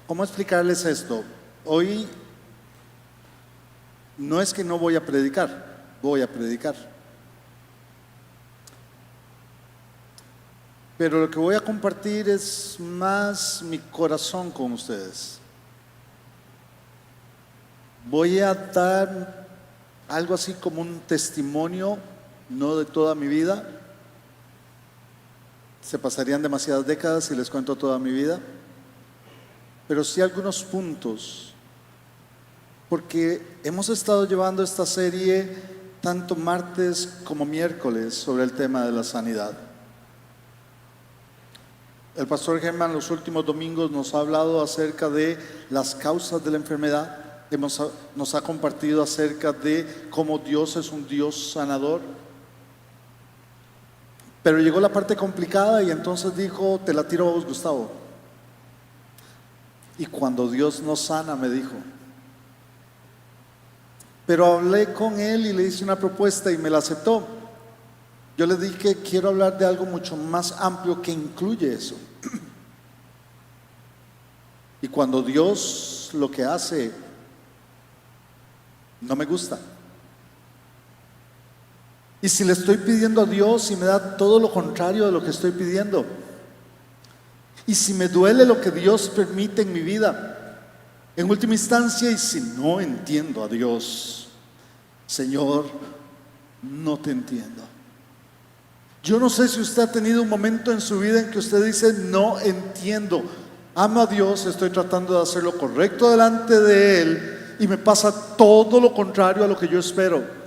¿Cómo explicarles esto? Hoy no es que no voy a predicar, voy a predicar. Pero lo que voy a compartir es más mi corazón con ustedes. Voy a dar algo así como un testimonio, no de toda mi vida. Se pasarían demasiadas décadas si les cuento toda mi vida. Pero sí algunos puntos, porque hemos estado llevando esta serie tanto martes como miércoles sobre el tema de la sanidad. El pastor Germán los últimos domingos nos ha hablado acerca de las causas de la enfermedad, nos ha compartido acerca de cómo Dios es un Dios sanador. Pero llegó la parte complicada y entonces dijo: te la tiro a vos, Gustavo. Y cuando Dios nos sana, me dijo. Pero hablé con él y le hice una propuesta y me la aceptó. Yo le dije que quiero hablar de algo mucho más amplio que incluye eso. Y cuando Dios lo que hace no me gusta. Y si le estoy pidiendo a Dios y me da todo lo contrario de lo que estoy pidiendo, y si me duele lo que Dios permite en mi vida, en última instancia, y si no entiendo a Dios, Señor, no te entiendo. Yo no sé si usted ha tenido un momento en su vida en que usted dice: no entiendo, amo a Dios, estoy tratando de hacer lo correcto delante de Él y me pasa todo lo contrario a lo que yo espero.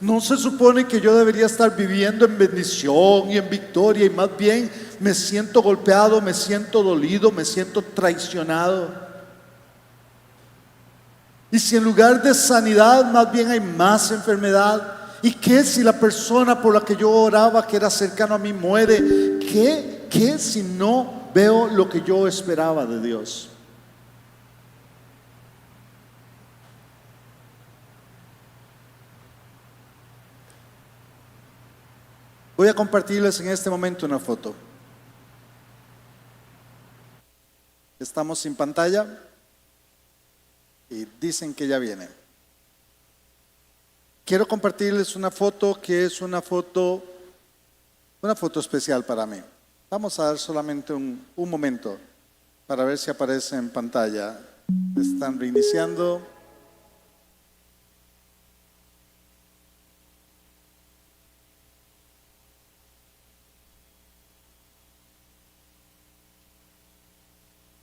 No se supone que yo debería estar viviendo en bendición y en victoria, y más bien me siento golpeado, me siento dolido, me siento traicionado. Y si en lugar de sanidad más bien hay más enfermedad, ¿y qué si la persona por la que yo oraba, que era cercano a mí, muere? ¿Qué si no veo lo que yo esperaba de Dios? Voy a compartirles en este momento una foto. Estamos sin pantalla y dicen que ya viene. Quiero compartirles una foto que es una foto especial para mí. Vamos a dar solamente un momento para ver si aparece en pantalla. Están reiniciando.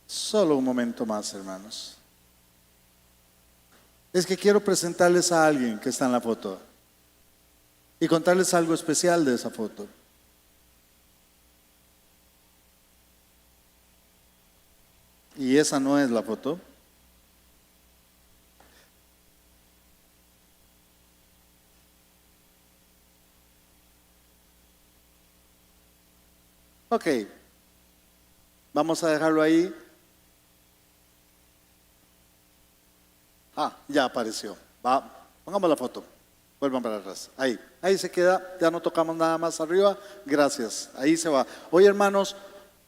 Solo un momento más, hermanos. Es que quiero presentarles a alguien que está en la foto y contarles algo especial de esa foto. Y esa no es la foto. Ok, vamos a dejarlo ahí. Ya apareció. Pongamos la foto. Vuelvan para atrás. Ahí se queda. Ya no tocamos nada más arriba. Gracias. Ahí se va. Hoy, hermanos,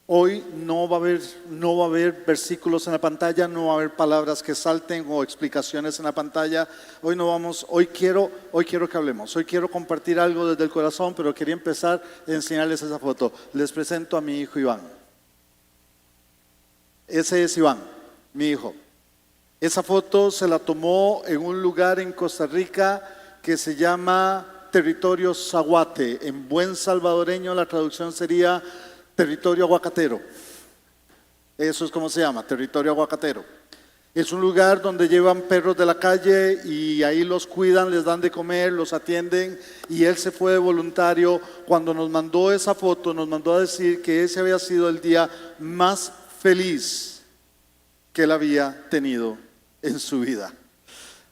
hoy no va a haber versículos en la pantalla, no va a haber palabras que salten o explicaciones en la pantalla. Hoy quiero que hablemos. Hoy quiero compartir algo desde el corazón, pero quería empezar a enseñarles esa foto. Les presento a mi hijo Iván. Ese es Iván, mi hijo. Esa foto se la tomó en un lugar en Costa Rica que se llama Territorio Zaguate. En buen salvadoreño la traducción sería Territorio Aguacatero. Eso es como se llama, Territorio Aguacatero. Es un lugar donde llevan perros de la calle y ahí los cuidan, les dan de comer, los atienden, y él se fue de voluntario. Cuando nos mandó esa foto, nos mandó a decir que ese había sido el día más feliz que él había tenido en su vida.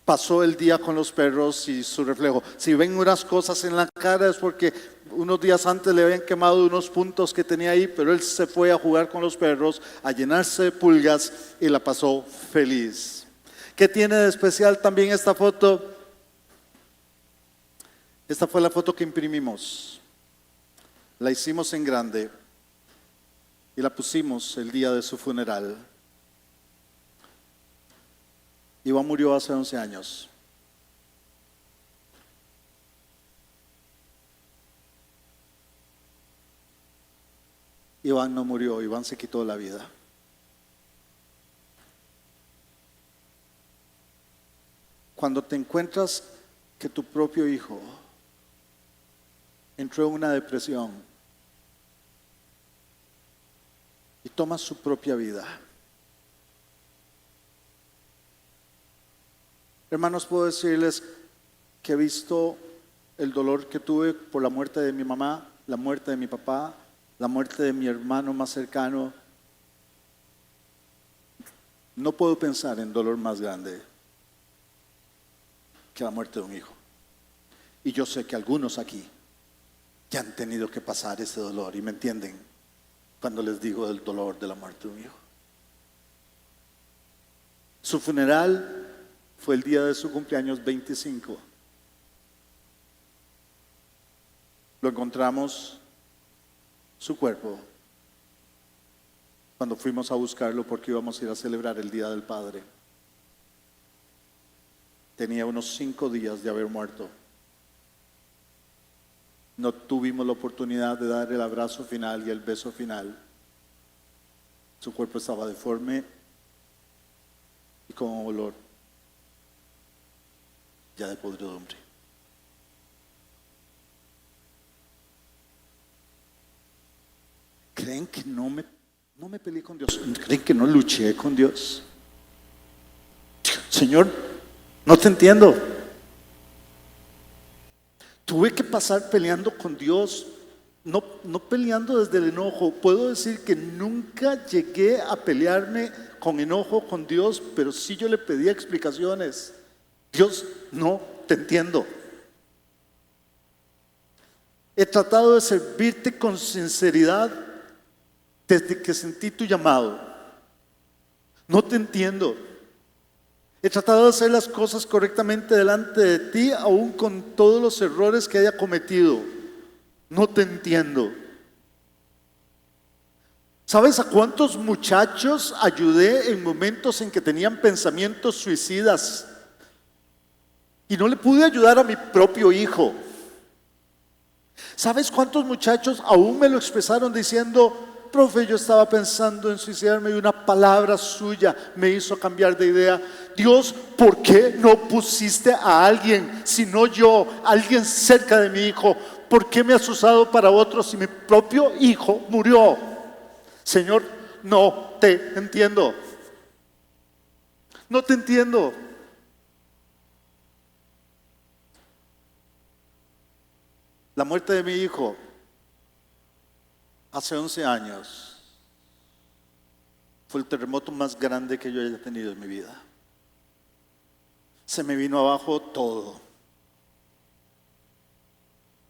Pasó el día con los perros y su reflejo. Si ven unas cosas en la cara es porque unos días antes le habían quemado unos puntos que tenía ahí, pero él se fue a jugar con los perros, a llenarse de pulgas, y la pasó feliz. ¿Qué tiene de especial también esta foto? Esta fue la foto que imprimimos. La hicimos en grande y la pusimos el día de su funeral. Iván murió hace 11 años. Iván no murió, Iván se quitó la vida. Cuando te encuentras que tu propio hijo entró en una depresión y toma su propia vida, hermanos, puedo decirles que he visto el dolor que tuve por la muerte de mi mamá, la muerte de mi papá, la muerte de mi hermano más cercano. No puedo pensar en dolor más grande que la muerte de un hijo. Y yo sé que algunos aquí ya han tenido que pasar ese dolor y me entienden cuando les digo del dolor de la muerte de un hijo. Su funeral fue el día de su cumpleaños 25. Lo encontramos, su cuerpo, cuando fuimos a buscarlo porque íbamos a ir a celebrar el Día del Padre. Tenía unos 5 días de haber muerto. No tuvimos la oportunidad de dar el abrazo final y el beso final. Su cuerpo estaba deforme y con olor ya de podredumbre. ¿Creen que no me peleé con Dios? ¿Creen que no luché con Dios? Señor, no te entiendo. Tuve que pasar peleando con Dios, no peleando desde el enojo. Puedo decir que nunca llegué a pelearme con enojo con Dios, pero sí yo le pedía explicaciones. Dios, no te entiendo. He tratado de servirte con sinceridad desde que sentí tu llamado. No te entiendo. He tratado de hacer las cosas correctamente delante de ti, aún con todos los errores que haya cometido. No te entiendo. ¿Sabes a cuántos muchachos ayudé en momentos en que tenían pensamientos suicidas? Y no le pude ayudar a mi propio hijo. ¿Sabes cuántos muchachos aún me lo expresaron diciendo: profe, yo estaba pensando en suicidarme y una palabra suya me hizo cambiar de idea? Dios, ¿por qué no pusiste a alguien, sino yo, alguien cerca de mi hijo? ¿Por qué me has usado para otros si mi propio hijo murió? Señor, no te entiendo. No te entiendo. La muerte de mi hijo hace 11 años fue el terremoto más grande que yo haya tenido en mi vida. Se me vino abajo todo.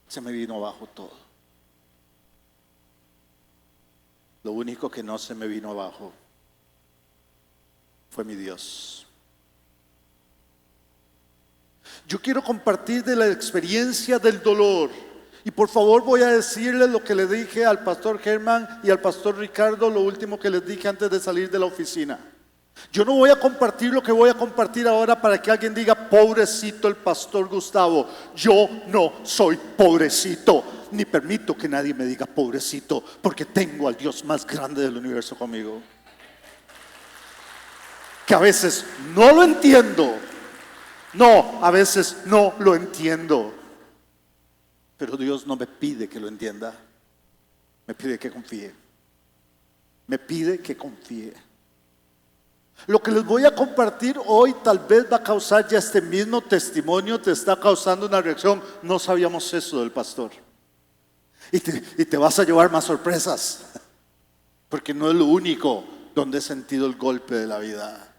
Se me vino abajo todo. Lo único que no se me vino abajo fue mi Dios. Yo quiero compartir de la experiencia del dolor. Y por favor voy a decirles lo que le dije al pastor Germán y al pastor Ricardo, lo último que les dije antes de salir de la oficina. Yo no voy a compartir lo que voy a compartir ahora para que alguien diga: pobrecito el pastor Gustavo. Yo no soy pobrecito, ni permito que nadie me diga pobrecito, porque tengo al Dios más grande del universo conmigo, que a veces no lo entiendo. No, a veces no lo entiendo. Pero Dios no me pide que lo entienda. Me pide que confíe. Me pide que confíe. Lo que les voy a compartir hoy tal vez va a causar, ya este mismo testimonio te está causando una reacción: no sabíamos eso del pastor. Y te vas a llevar más sorpresas, porque no es lo único donde he sentido el golpe de la vida.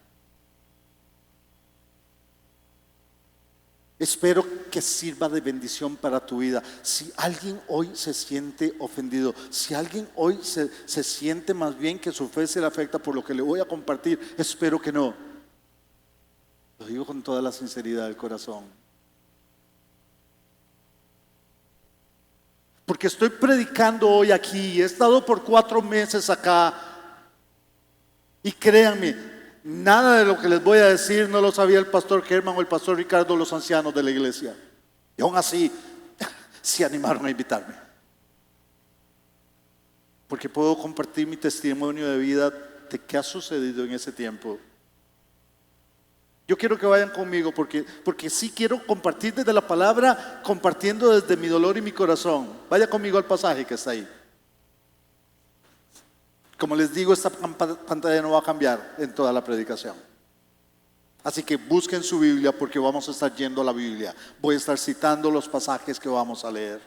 Espero que sirva de bendición para tu vida. Si alguien hoy se siente ofendido, si alguien hoy se siente más bien que su fe se le afecta por lo que le voy a compartir, espero que no. Lo digo con toda la sinceridad del corazón. Porque estoy predicando hoy aquí, he estado por 4 meses acá. Y créanme, Nada de lo que les voy a decir no lo sabía el pastor Germán o el pastor Ricardo, los ancianos de la iglesia. Y aún así, se animaron a invitarme. Porque puedo compartir mi testimonio de vida de qué ha sucedido en ese tiempo. Yo quiero que vayan conmigo porque sí quiero compartir desde la palabra, compartiendo desde mi dolor y mi corazón. Vaya conmigo al pasaje que está ahí. Como les digo, esta pantalla no va a cambiar en toda la predicación. Así que busquen su Biblia porque vamos a estar yendo a la Biblia. Voy a estar citando los pasajes que vamos a leer.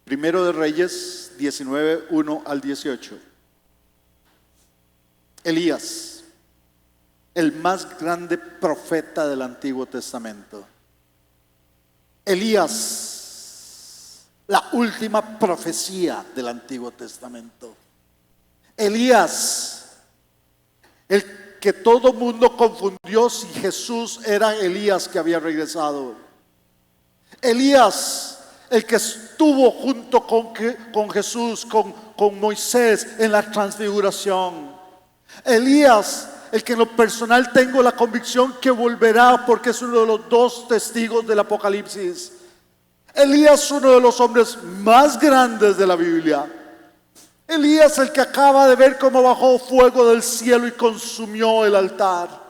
Primero de Reyes 19, 1 al 18. Elías, el más grande profeta del Antiguo Testamento. Elías, la última profecía del Antiguo Testamento. Elías, el que todo mundo confundió si Jesús era Elías que había regresado. Elías, el que estuvo junto con Jesús, con Moisés en la transfiguración. Elías, el que en lo personal tengo la convicción que volverá porque es uno de los dos testigos del Apocalipsis. Elías, uno de los hombres más grandes de la Biblia. Elías, el que acaba de ver cómo bajó fuego del cielo y consumió el altar.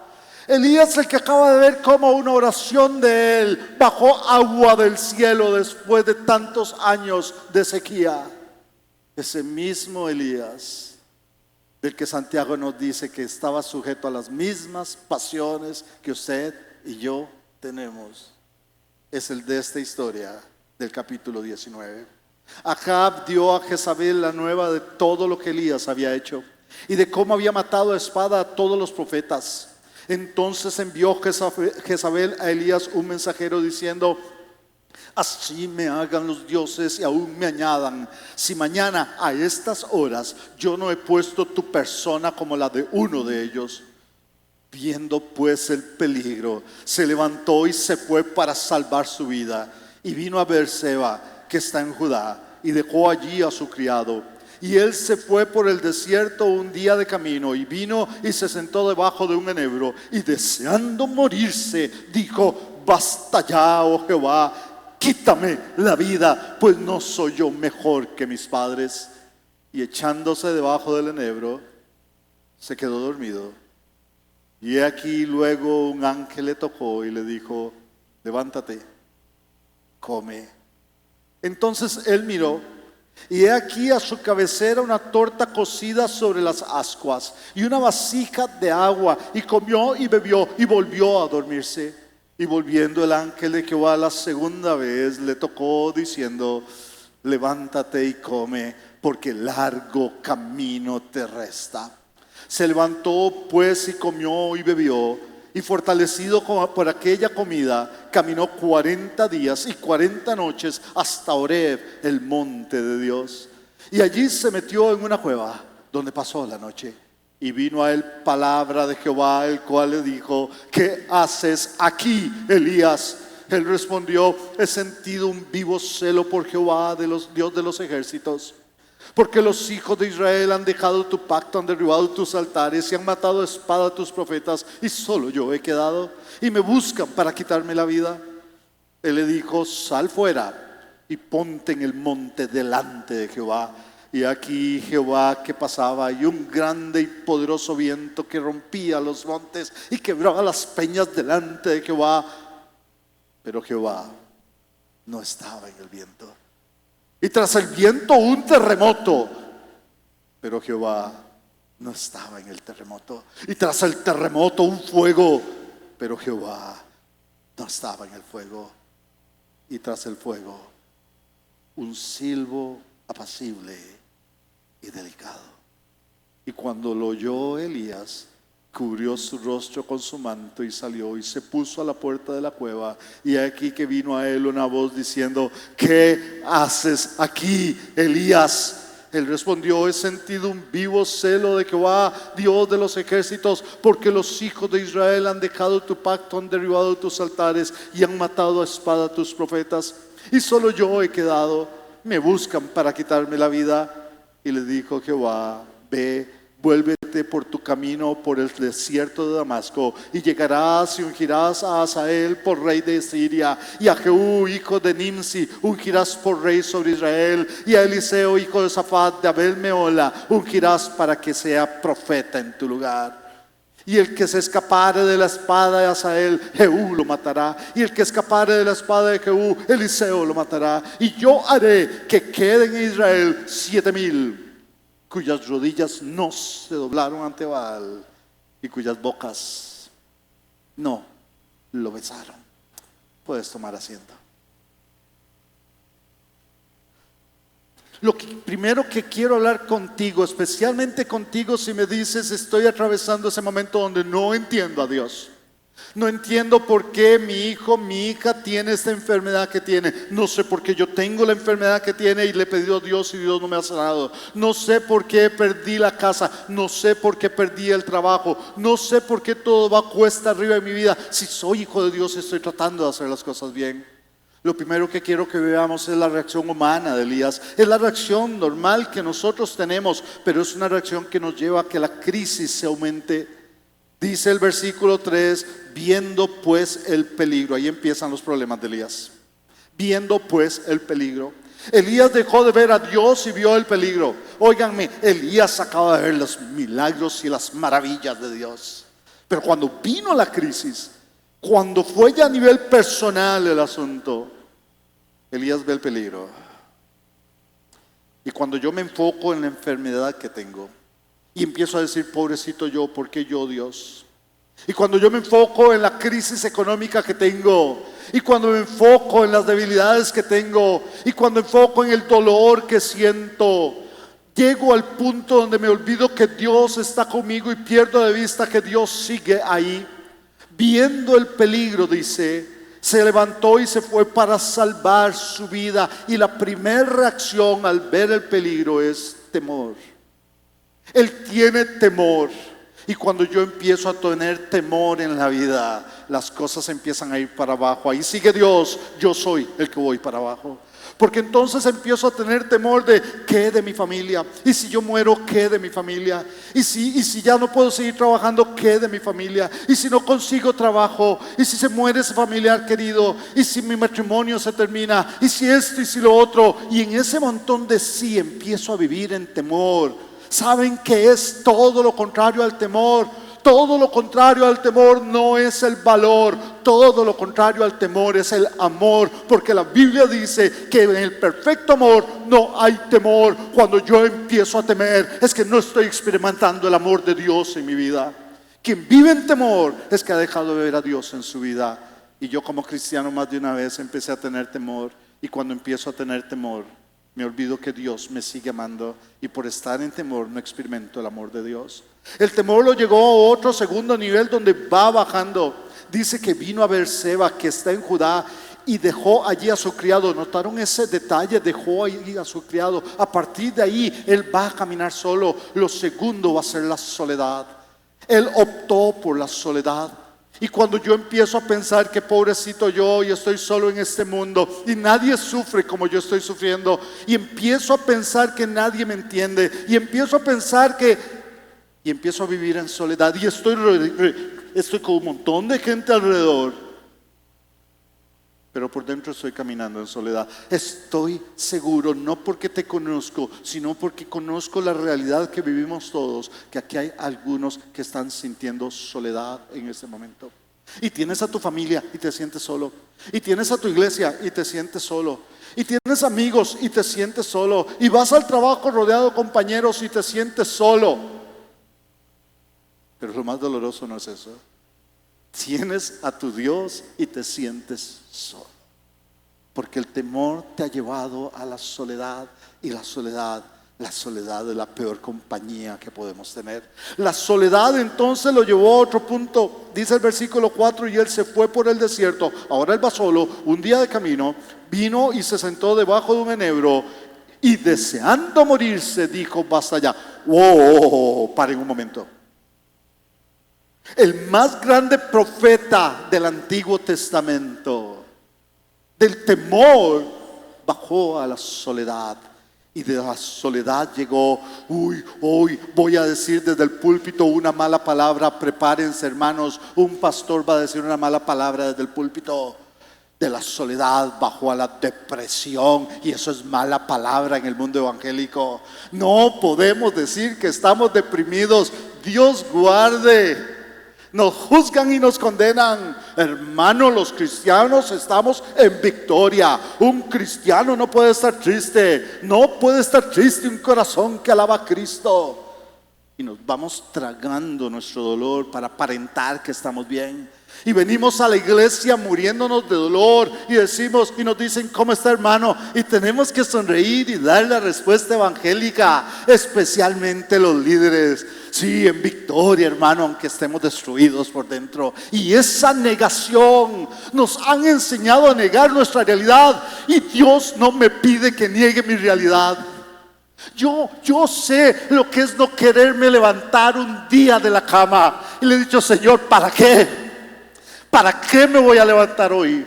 Elías, el que acaba de ver cómo una oración de él bajó agua del cielo después de tantos años de sequía. Ese mismo Elías del que Santiago nos dice que estaba sujeto a las mismas pasiones que usted y yo tenemos, es el de esta historia del capítulo 19. Acab dio a Jezabel la nueva de todo lo que Elías había hecho y de cómo había matado a espada a todos los profetas. Entonces envió Jezabel a Elías un mensajero diciendo: así me hagan los dioses y aún me añadan, si mañana a estas horas yo no he puesto tu persona como la de uno de ellos. Viendo pues el peligro, se levantó y se fue para salvar su vida, y vino a Beerseba, que está en Judá, y dejó allí a su criado. Y él se fue por el desierto un día de camino, y vino y se sentó debajo de un enebro, y deseando morirse, dijo: basta ya, oh Jehová, quítame la vida, pues no soy yo mejor que mis padres. Y echándose debajo del enebro, se quedó dormido. Y he aquí luego un ángel le tocó y le dijo: levántate, come. Entonces él miró, y he aquí a su cabecera una torta cocida sobre las ascuas y una vasija de agua, y comió y bebió y volvió a dormirse. Y volviendo el ángel de Jehová la segunda vez le tocó diciendo: levántate y come, porque largo camino te resta. Se levantó pues y comió y bebió, y fortalecido por aquella comida, caminó 40 días y 40 noches hasta Horeb, el monte de Dios. Y allí se metió en una cueva, donde pasó la noche. Y vino a él palabra de Jehová, el cual le dijo: ¿qué haces aquí, Elías? Él respondió: he sentido un vivo celo por Jehová, Dios de los ejércitos, porque los hijos de Israel han dejado tu pacto, han derribado tus altares y han matado a espada a tus profetas, y solo yo he quedado, y me buscan para quitarme la vida. Él le dijo: sal fuera y ponte en el monte delante de Jehová. Y aquí Jehová que pasaba, y un grande y poderoso viento que rompía los montes y quebraba las peñas delante de Jehová. Pero Jehová no estaba en el viento. Y tras el viento un terremoto, pero Jehová no estaba en el terremoto. Y tras el terremoto un fuego, pero Jehová no estaba en el fuego. Y tras el fuego un silbo apacible y delicado. Y cuando lo oyó Elías, cubrió su rostro con su manto y salió y se puso a la puerta de la cueva. Y aquí que vino a él una voz diciendo: ¿qué haces aquí, Elías? Él respondió: he sentido un vivo celo de Jehová, Dios de los ejércitos, porque los hijos de Israel han dejado tu pacto, han derribado tus altares y han matado a espada a tus profetas, y solo yo he quedado. Me buscan para quitarme la vida. Y le dijo Jehová: ve, vuélvete por tu camino por el desierto de Damasco, y llegarás y ungirás a Hazael por rey de Siria, y a Jehú hijo de Nimsi ungirás por rey sobre Israel, y a Eliseo hijo de Safat de Abel Meola ungirás para que sea profeta en tu lugar. Y el que se escapare de la espada de Hazael, Jehú lo matará. Y el que escapare de la espada de Jehú, Eliseo lo matará. Y yo haré que queden en Israel 7,000 cuyas rodillas no se doblaron ante Baal y cuyas bocas no lo besaron. Puedes tomar asiento. Lo primero que quiero hablar contigo, especialmente contigo si me dices: estoy atravesando ese momento donde no entiendo a Dios. No entiendo por qué mi hijo, mi hija tiene esta enfermedad que tiene. No sé por qué yo tengo la enfermedad que tiene y le he pedido a Dios y Dios no me ha sanado. No sé por qué perdí la casa. No sé por qué perdí el trabajo. No sé por qué todo va cuesta arriba en mi vida. Si soy hijo de Dios, estoy tratando de hacer las cosas bien. Lo primero que quiero que veamos es la reacción humana de Elías. Es la reacción normal que nosotros tenemos, pero es una reacción que nos lleva a que la crisis se aumente. Dice el versículo 3: viendo pues el peligro. Ahí empiezan los problemas de Elías. Viendo pues el peligro. Elías dejó de ver a Dios y vio el peligro. Óiganme, Elías acaba de ver los milagros y las maravillas de Dios. Pero cuando vino la crisis, cuando fue ya a nivel personal el asunto, Elías ve el peligro. Y cuando yo me enfoco en la enfermedad que tengo y empiezo a decir: pobrecito yo, ¿por qué yo, Dios? Y cuando yo me enfoco en la crisis económica que tengo, y cuando me enfoco en las debilidades que tengo, y cuando enfoco en el dolor que siento, llego al punto donde me olvido que Dios está conmigo y pierdo de vista que Dios sigue ahí. Viendo el peligro, dice, se levantó y se fue para salvar su vida. Y la primera reacción al ver el peligro es temor. Él tiene temor. Y cuando yo empiezo a tener temor en la vida, las cosas empiezan a ir para abajo. Ahí sigue Dios: yo soy el que voy para abajo. Porque entonces empiezo a tener temor de: ¿qué de mi familia? Y si yo muero, ¿qué de mi familia? Y si ya no puedo seguir trabajando, ¿qué de mi familia? Y si no consigo trabajo, y si se muere ese familiar querido, y si mi matrimonio se termina, y si esto y si lo otro. Y en ese montón de sí empiezo a vivir en temor. ¿Saben qué es todo lo contrario al temor? Todo lo contrario al temor no es el valor. Todo lo contrario al temor es el amor. Porque la Biblia dice que en el perfecto amor no hay temor. Cuando yo empiezo a temer, es que no estoy experimentando el amor de Dios en mi vida. Quien vive en temor es que ha dejado de ver a Dios en su vida. Y yo, como cristiano, más de una vez empecé a tener temor. Y cuando empiezo a tener temor, me olvido que Dios me sigue amando, y por estar en temor no experimento el amor de Dios. El temor lo llevó a otro segundo nivel donde va bajando. Dice que vino a Beerseba, que está en Judá, y dejó allí a su criado. ¿Notaron ese detalle? Dejó allí a su criado. A partir de ahí él va a caminar solo. Lo segundo va a ser la soledad. Él optó por la soledad. Y cuando yo empiezo a pensar que pobrecito yo y estoy solo en este mundo y nadie sufre como yo estoy sufriendo, y empiezo a pensar que nadie me entiende, y empiezo a pensar y empiezo a vivir en soledad, y estoy con un montón de gente alrededor, pero por dentro estoy caminando en soledad. Estoy seguro, no porque te conozco, sino porque conozco la realidad que vivimos todos, que aquí hay algunos que están sintiendo soledad en este momento. Y tienes a tu familia y te sientes solo. Y tienes a tu iglesia y te sientes solo. Y tienes amigos y te sientes solo. Y vas al trabajo rodeado de compañeros y te sientes solo. Pero lo más doloroso no es eso. Tienes a tu Dios y te sientes solo. Porque el temor te ha llevado a la soledad. Y la soledad es la peor compañía que podemos tener. La soledad entonces lo llevó a otro punto. Dice el versículo 4: y él se fue por el desierto. Ahora él va solo, un día de camino. Vino y se sentó debajo de un enebro, y deseando morirse dijo: basta ya. Paren un momento. El más grande profeta del Antiguo Testamento, del temor, bajó a la soledad. Y de la soledad llegó, hoy voy a decir desde el púlpito una mala palabra. Prepárense, hermanos, un pastor va a decir una mala palabra desde el púlpito. De la soledad bajó a la depresión, y eso es mala palabra en el mundo evangélico. No podemos decir que estamos deprimidos. Dios guarde. Nos juzgan y nos condenan. Hermano, los cristianos estamos en victoria. Un cristiano no puede estar triste. No puede estar triste un corazón que alaba a Cristo. Y nos vamos tragando nuestro dolor para aparentar que estamos bien. Y venimos a la iglesia muriéndonos de dolor y decimos, y nos dicen, ¿cómo está, hermano? Y tenemos que sonreír y dar la respuesta evangélica, especialmente los líderes. Sí, en victoria, hermano, aunque estemos destruidos por dentro. Y esa negación, nos han enseñado a negar nuestra realidad, y Dios no me pide que niegue mi realidad. Yo sé lo que es no quererme levantar un día de la cama. Y le he dicho, Señor, ¿para qué? ¿Para qué me voy a levantar hoy?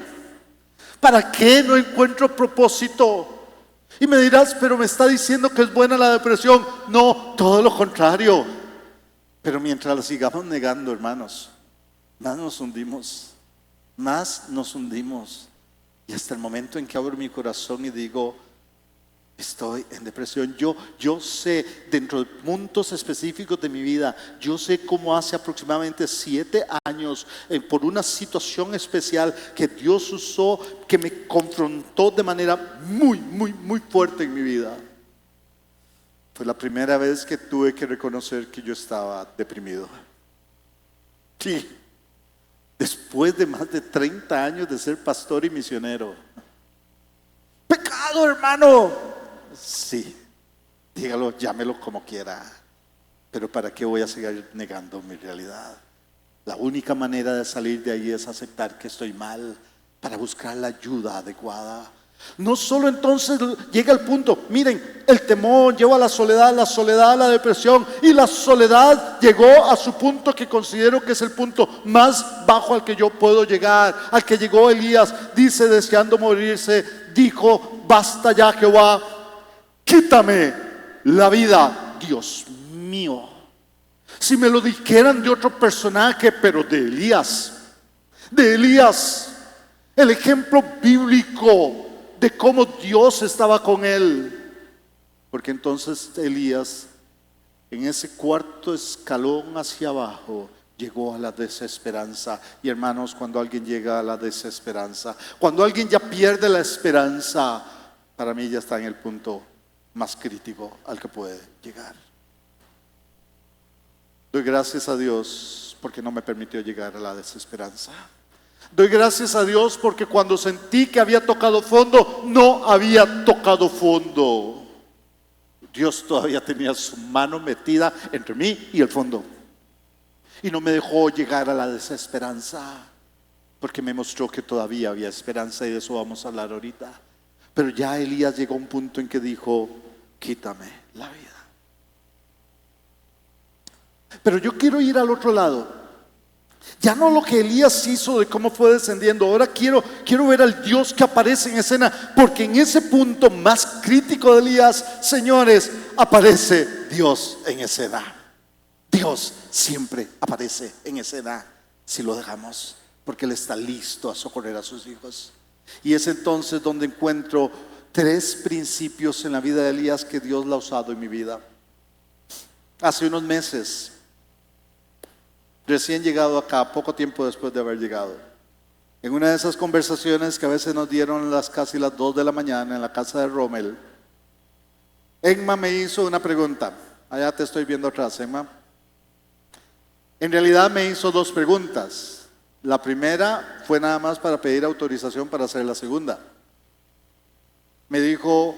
¿Para qué no encuentro propósito? Y me dirás, pero me está diciendo que es buena la depresión. No, todo lo contrario. Pero mientras la sigamos negando, hermanos, más nos hundimos. Más nos hundimos. Y hasta el momento en que abro mi corazón y digo, estoy en depresión. Yo sé, dentro de puntos específicos de mi vida, yo sé cómo hace aproximadamente 7 años, por una situación especial que Dios usó, que me confrontó de manera muy fuerte en mi vida. Fue la primera vez que tuve que reconocer que yo estaba deprimido. Sí, después de más de 30 años de ser pastor y misionero. Pecado, hermano. Sí, dígalo, llámelo como quiera. Pero ¿para qué voy a seguir negando mi realidad? La única manera de salir de ahí es aceptar que estoy mal, para buscar la ayuda adecuada. No solo entonces llega el punto, miren, el temor lleva a la soledad a la depresión, y la soledad llegó a su punto que considero que es el punto más bajo al que yo puedo llegar, al que llegó Elías. Dice, deseando morirse, dijo, basta ya, Jehová, quítame la vida. Dios mío, si me lo dijeran de otro personaje, pero de Elías, el ejemplo bíblico de cómo Dios estaba con él. Porque entonces Elías, en ese cuarto escalón hacia abajo, llegó a la desesperanza. Y hermanos, cuando alguien llega a la desesperanza, cuando alguien ya pierde la esperanza, para mí ya está en el punto más crítico al que puede llegar. Doy gracias a Dios porque no me permitió llegar a la desesperanza. Doy gracias a Dios porque cuando sentí que había tocado fondo, no había tocado fondo. Dios todavía tenía su mano metida entre mí y el fondo, y no me dejó llegar a la desesperanza, porque me mostró que todavía había esperanza, y de eso vamos a hablar ahorita. Pero ya Elías llegó a un punto en que dijo, quítame la vida. Pero yo quiero ir al otro lado. Ya no lo que Elías hizo de cómo fue descendiendo. Ahora quiero ver al Dios que aparece en escena, porque en ese punto más crítico de Elías, señores, aparece Dios en escena. Dios siempre aparece en escena si lo dejamos, porque Él está listo a socorrer a sus hijos. Y es entonces donde encuentro 3 principios en la vida de Elías que Dios la ha usado en mi vida. Hace unos meses, recién llegado acá, poco tiempo después de haber llegado, en una de esas conversaciones que a veces nos dieron casi las 2 de la mañana en la casa de Rommel, Emma me hizo una pregunta. Allá te estoy viendo atrás, Emma. En realidad me hizo 2 preguntas. La primera fue nada más para pedir autorización para hacer la segunda. Me dijo,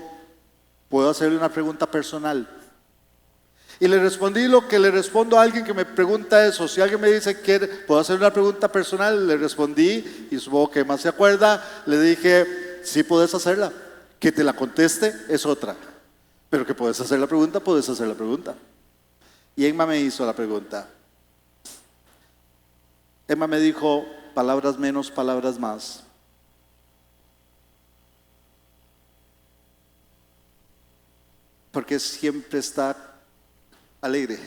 ¿puedo hacerle una pregunta personal? Y le respondí lo que le respondo a alguien que me pregunta eso. Si alguien me dice, ¿puedo hacer una pregunta personal? Le respondí, y supongo que más se acuerda, le dije, sí puedes hacerla. Que te la conteste es otra, pero que puedes hacer la pregunta, puedes hacer la pregunta. Y Emma me hizo la pregunta. Emma me dijo, palabras menos, palabras más. Porque siempre está alegre.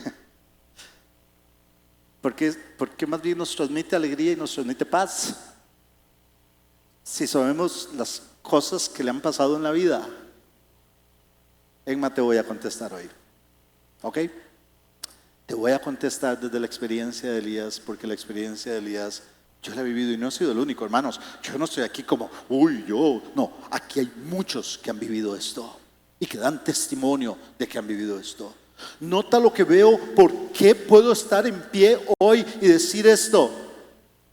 Porque más bien nos transmite alegría y nos transmite paz. Si sabemos las cosas que le han pasado en la vida. Emma, te voy a contestar hoy. ¿Ok? Te voy a contestar desde la experiencia de Elías, porque la experiencia de Elías yo la he vivido y no he sido el único, hermanos. Yo no estoy aquí como, no, aquí hay muchos que han vivido esto y que dan testimonio de que han vivido esto. Nota lo que veo, ¿por qué puedo estar en pie hoy y decir esto?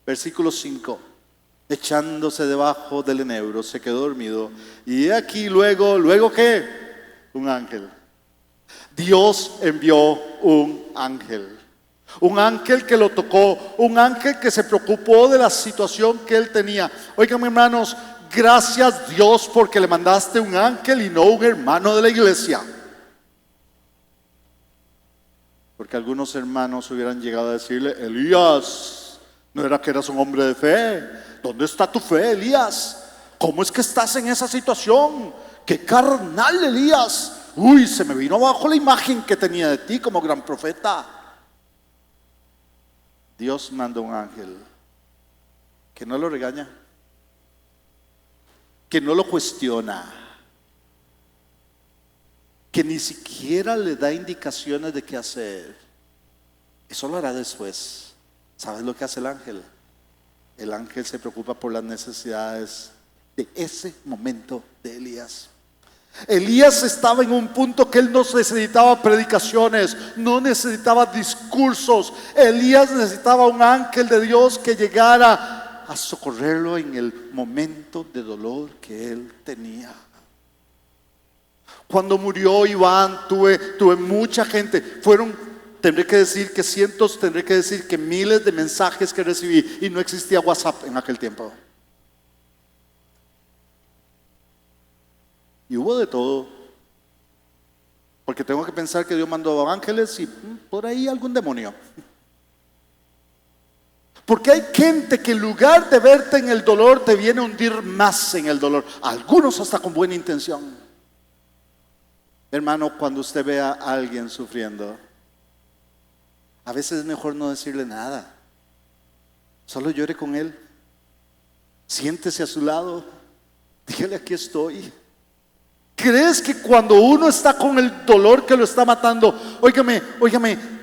Versículo 5. Echándose debajo del enebro, se quedó dormido. Y aquí luego ¿qué? Un ángel. Dios envió un ángel. Un ángel que lo tocó, un ángel que se preocupó de la situación que él tenía. Oigan, hermanos, gracias Dios porque le mandaste un ángel y no un hermano de la iglesia. Porque algunos hermanos hubieran llegado a decirle: Elías, ¿no era que eras un hombre de fe? ¿Dónde está tu fe, Elías? ¿Cómo es que estás en esa situación? ¡Qué carnal, Elías! Uy, se me vino abajo la imagen que tenía de ti como gran profeta. Dios manda un ángel que no lo regaña, que no lo cuestiona, que ni siquiera le da indicaciones de qué hacer. Eso lo hará después. ¿Sabes lo que hace el ángel? El ángel se preocupa por las necesidades de ese momento de Elías. Elías estaba en un punto que él no necesitaba predicaciones, no necesitaba discursos. Elías necesitaba un ángel de Dios que llegara a socorrerlo en el momento de dolor que él tenía. Cuando murió Iván, tuve mucha gente. Tendré que decir que cientos, tendré que decir que miles de mensajes que recibí, y no existía WhatsApp en aquel tiempo. Y hubo de todo, porque tengo que pensar que Dios mandó ángeles y por ahí algún demonio. Porque hay gente que en lugar de verte en el dolor te viene a hundir más en el dolor, algunos hasta con buena intención. Hermano, cuando usted vea a alguien sufriendo, a veces es mejor no decirle nada, solo llore con él, siéntese a su lado, dígale: aquí estoy. ¿Crees que cuando uno está con el dolor que lo está matando? Óigame,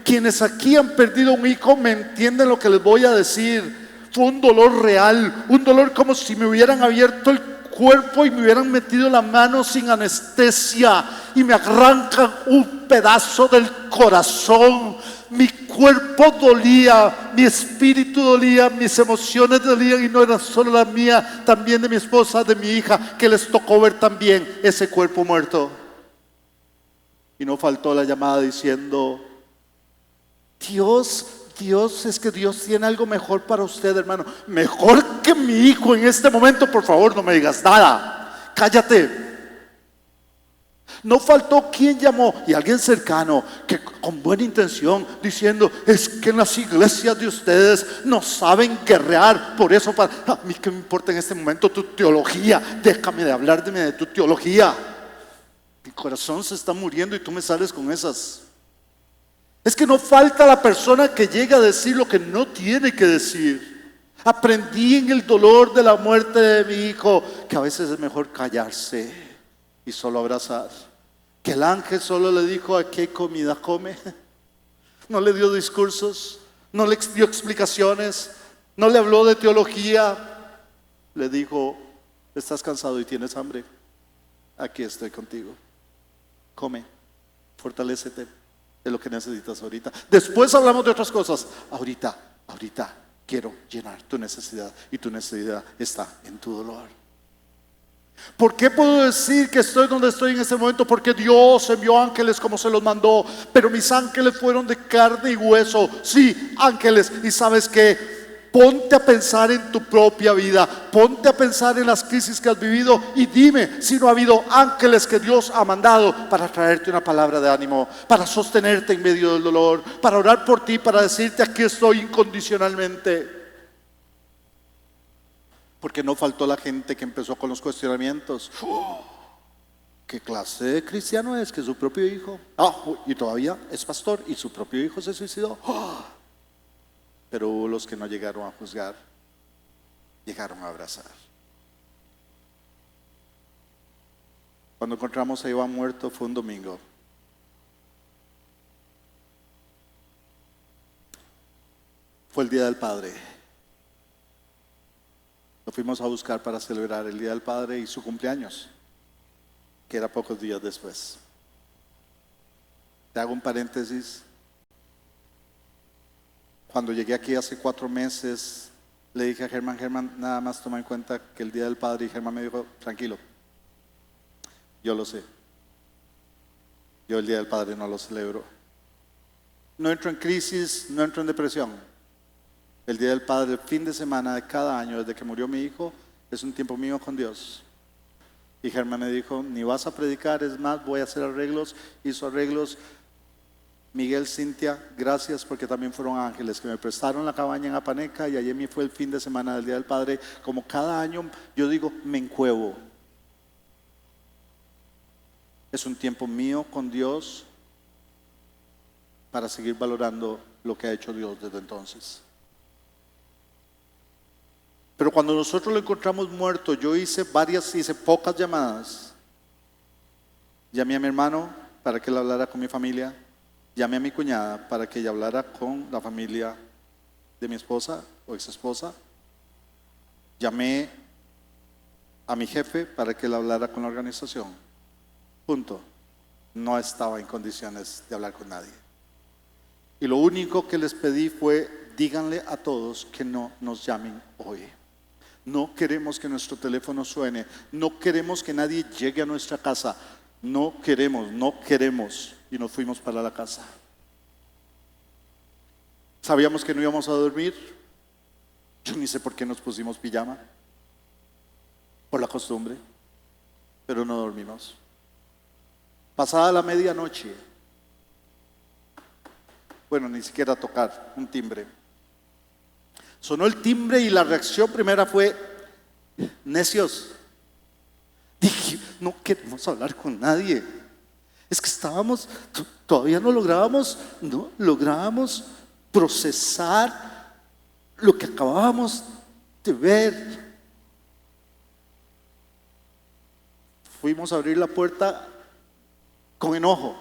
quienes aquí han perdido un hijo me entienden lo que les voy a decir. Fue un dolor real, un dolor como si me hubieran abierto el cuerpo y me hubieran metido la mano sin anestesia y me arrancan un pedazo del corazón. Mi cuerpo dolía, mi espíritu dolía, mis emociones dolían, y no era solo la mía, también de mi esposa, de mi hija, que les tocó ver también ese cuerpo muerto. Y no faltó la llamada diciendo: Dios, es que Dios tiene algo mejor para usted, hermano. Mejor que mi hijo en este momento. Por favor, no me digas nada, cállate. No faltó quien llamó, y alguien cercano, que con buena intención, diciendo: es que en las iglesias de ustedes no saben guerrear, por eso a mí qué me importa en este momento tu teología, déjame de hablarme de tu teología. Mi corazón se está muriendo y tú me sales con esas. Es que no falta la persona que llega a decir lo que no tiene que decir. Aprendí en el dolor de la muerte de mi hijo que a veces es mejor callarse y solo abrazar. Que el ángel solo le dijo: ¿a qué comida come? No le dio discursos, no le dio explicaciones, no le habló de teología. Le dijo: ¿estás cansado y tienes hambre? Aquí estoy contigo. Come, fortalécete de lo que necesitas ahorita. Después hablamos de otras cosas. Ahorita quiero llenar tu necesidad, y tu necesidad está en tu dolor. ¿Por qué puedo decir que estoy donde estoy en este momento? Porque Dios envió ángeles como se los mandó, pero mis ángeles fueron de carne y hueso. Sí, ángeles. Y ¿sabes qué? Ponte a pensar en tu propia vida, ponte a pensar en las crisis que has vivido y dime si no ha habido ángeles que Dios ha mandado para traerte una palabra de ánimo, para sostenerte en medio del dolor, para orar por ti, para decirte: aquí estoy incondicionalmente. Porque no faltó la gente que empezó con los cuestionamientos. ¿qué clase de cristiano es que su propio hijo? Y todavía es pastor y su propio hijo se suicidó. Pero hubo los que no llegaron a juzgar, llegaron a abrazar. Cuando encontramos a Iván muerto fue un domingo. Fue el Día del Padre. Lo fuimos a buscar para celebrar el Día del Padre y su cumpleaños, que era pocos días después. Te hago un paréntesis. Cuando llegué aquí hace 4 meses, le dije a Germán, nada más toma en cuenta que el Día del Padre, y Germán me dijo, tranquilo, yo lo sé. Yo el Día del Padre no lo celebro. No entro en crisis, no entro en depresión. El Día del Padre, el fin de semana de cada año, desde que murió mi hijo, es un tiempo mío con Dios. Y Germán me dijo, ni vas a predicar, es más, voy a hacer arreglos. Hizo arreglos. Miguel, Cintia, gracias, porque también fueron ángeles que me prestaron la cabaña en Apaneca, y ayer me fue el fin de semana del Día del Padre. Como cada año, yo digo, me encuevo. Es un tiempo mío con Dios para seguir valorando lo que ha hecho Dios desde entonces. Pero cuando nosotros lo encontramos muerto, yo hice pocas llamadas. Llamé a mi hermano para que él hablara con mi familia. Llamé a mi cuñada para que ella hablara con la familia de mi esposa o ex esposa. Llamé a mi jefe para que él hablara con la organización. Punto. No estaba en condiciones de hablar con nadie. Y lo único que les pedí fue, díganle a todos que no nos llamen hoy. No queremos que nuestro teléfono suene. No queremos que nadie llegue a nuestra casa. No queremos. Y nos fuimos para la casa. Sabíamos que no íbamos a dormir. Yo ni sé por qué nos pusimos pijama. Por la costumbre. Pero no dormimos. Pasada la medianoche. Bueno, ni siquiera tocar un timbre. Sonó el timbre y la reacción primera fue, necios. Dije, no queremos hablar con nadie. Es que todavía no lográbamos procesar lo que acabábamos de ver. Fuimos a abrir la puerta con enojo,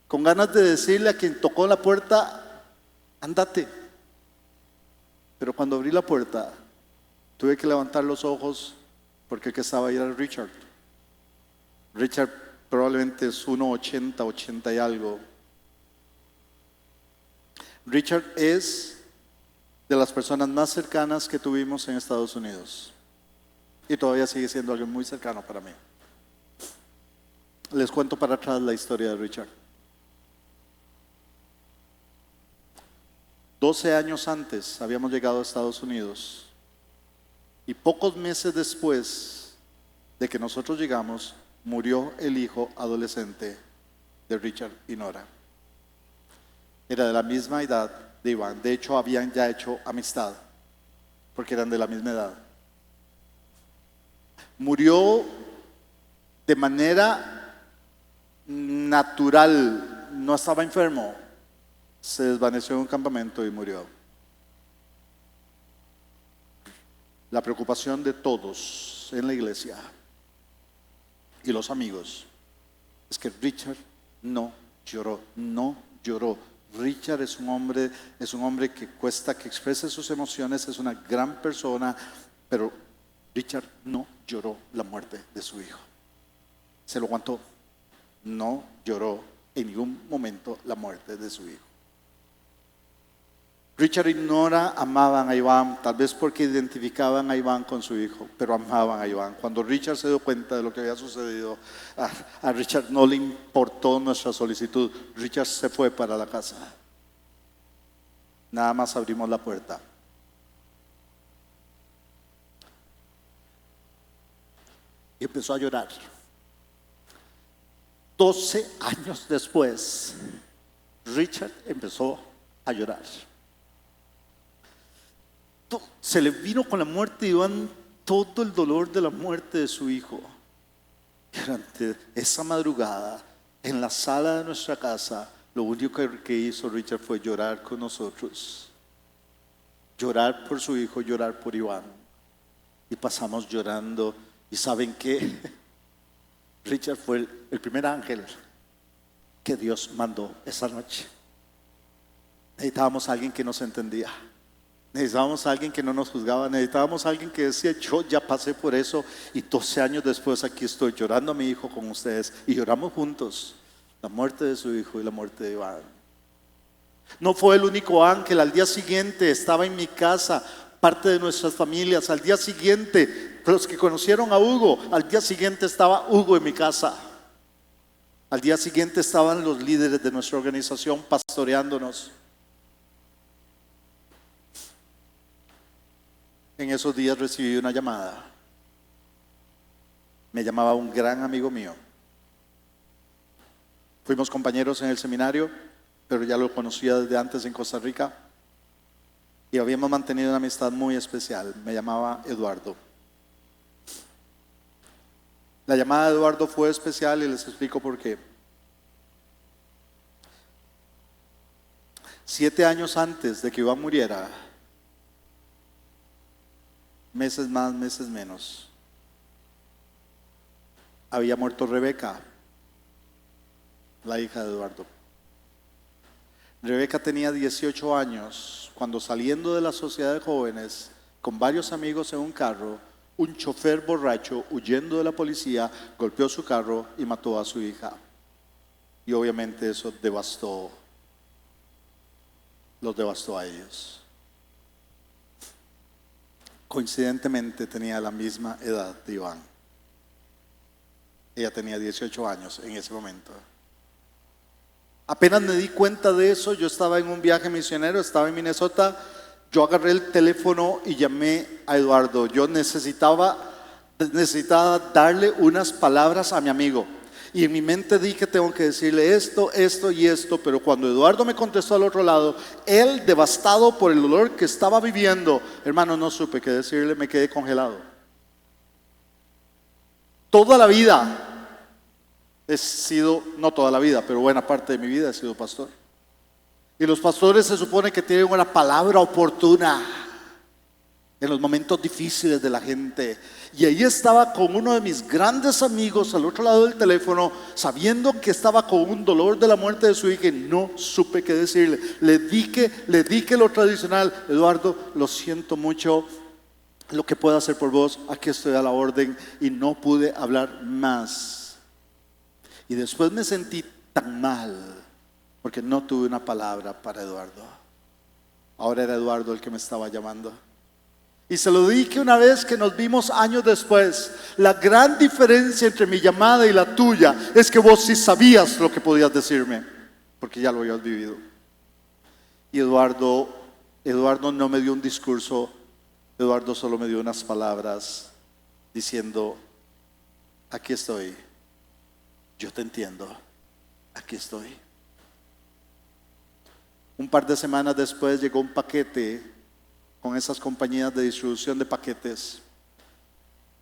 con ganas de decirle a quien tocó la puerta, ándate. Pero cuando abrí la puerta, tuve que levantar los ojos porque el que estaba ahí era Richard. Richard probablemente es 1,80, 80 y algo. Richard es de las personas más cercanas que tuvimos en Estados Unidos. Y todavía sigue siendo alguien muy cercano para mí. Les cuento para atrás la historia de Richard. 12 años antes habíamos llegado a Estados Unidos y pocos meses después de que nosotros llegamos, murió el hijo adolescente de Richard y Nora. Era de la misma edad de Iván. De hecho, habían ya hecho amistad porque eran de la misma edad. Murió de manera natural, no estaba enfermo. Se desvaneció en un campamento y murió. La preocupación de todos en la iglesia y los amigos es que Richard no lloró. Richard es un hombre que cuesta que exprese sus emociones, es una gran persona, pero Richard no lloró la muerte de su hijo. Se lo aguantó. No lloró en ningún momento la muerte de su hijo. Richard y Nora amaban a Iván, tal vez porque identificaban a Iván con su hijo, pero amaban a Iván. Cuando Richard se dio cuenta de lo que había sucedido, a Richard no le importó nuestra solicitud. Richard se fue para la casa. Nada más abrimos la puerta. Y empezó a llorar. 12 años después, Richard empezó a llorar. Se le vino con la muerte de Iván todo el dolor de la muerte de su hijo. Durante esa madrugada, en la sala de nuestra casa, lo único que hizo Richard fue llorar con nosotros. Llorar por su hijo, llorar por Iván. Y pasamos llorando. ¿Y saben qué? Richard fue el primer ángel que Dios mandó esa noche. Necesitábamos a alguien que nos entendía. Necesitábamos a alguien que no nos juzgaba. Necesitábamos a alguien que decía: yo ya pasé por eso y 12 años después aquí estoy llorando a mi hijo con ustedes. Y lloramos juntos la muerte de su hijo y la muerte de Iván. No fue el único ángel. Al día siguiente estaba en mi casa parte de nuestras familias. Al día siguiente, los que conocieron a Hugo, al día siguiente estaba Hugo en mi casa. Al día siguiente estaban los líderes de nuestra organización pastoreándonos. En esos días recibí una llamada. Me llamaba un gran amigo mío. Fuimos compañeros en el seminario, pero ya lo conocía desde antes en Costa Rica y habíamos mantenido una amistad muy especial. Me llamaba Eduardo. La llamada de Eduardo fue especial y les explico por qué. 7 años antes de que Iván muriera, meses más, meses menos, había muerto Rebeca, la hija de Eduardo. Rebeca tenía 18 años cuando, saliendo de la sociedad de jóvenes con varios amigos en un carro, un chofer borracho, huyendo de la policía, golpeó su carro y mató a su hija. Y obviamente eso los devastó a ellos. Coincidentemente tenía la misma edad de Iván. Ella tenía 18 años en ese momento. Apenas me di cuenta de eso, yo estaba en un viaje misionero, estaba en Minnesota. Yo agarré el teléfono y llamé a Eduardo. Yo necesitaba darle unas palabras a mi amigo. Y en mi mente dije: tengo que decirle esto, esto y esto. Pero cuando Eduardo me contestó al otro lado, él, devastado por el dolor que estaba viviendo, hermano, no supe qué decirle, me quedé congelado. Toda la vida he sido, no toda la vida, pero buena parte de mi vida he sido pastor. Y los pastores se supone que tienen una palabra oportuna en los momentos difíciles de la gente. Y ahí estaba con uno de mis grandes amigos al otro lado del teléfono, sabiendo que estaba con un dolor de la muerte de su hija y no supe qué decirle. Le dije lo tradicional: Eduardo, lo siento mucho, lo que pueda hacer por vos, aquí estoy a la orden. Y no pude hablar más. Y después me sentí tan mal porque no tuve una palabra para Eduardo. Ahora era Eduardo el que me estaba llamando. Y se lo dije una vez que nos vimos años después: la gran diferencia entre mi llamada y la tuya es que vos sí sabías lo que podías decirme, porque ya lo habías vivido. Y Eduardo no me dio un discurso. Eduardo solo me dio unas palabras diciendo: aquí estoy, yo te entiendo, aquí estoy. Un par de semanas después llegó un paquete con esas compañías de distribución de paquetes.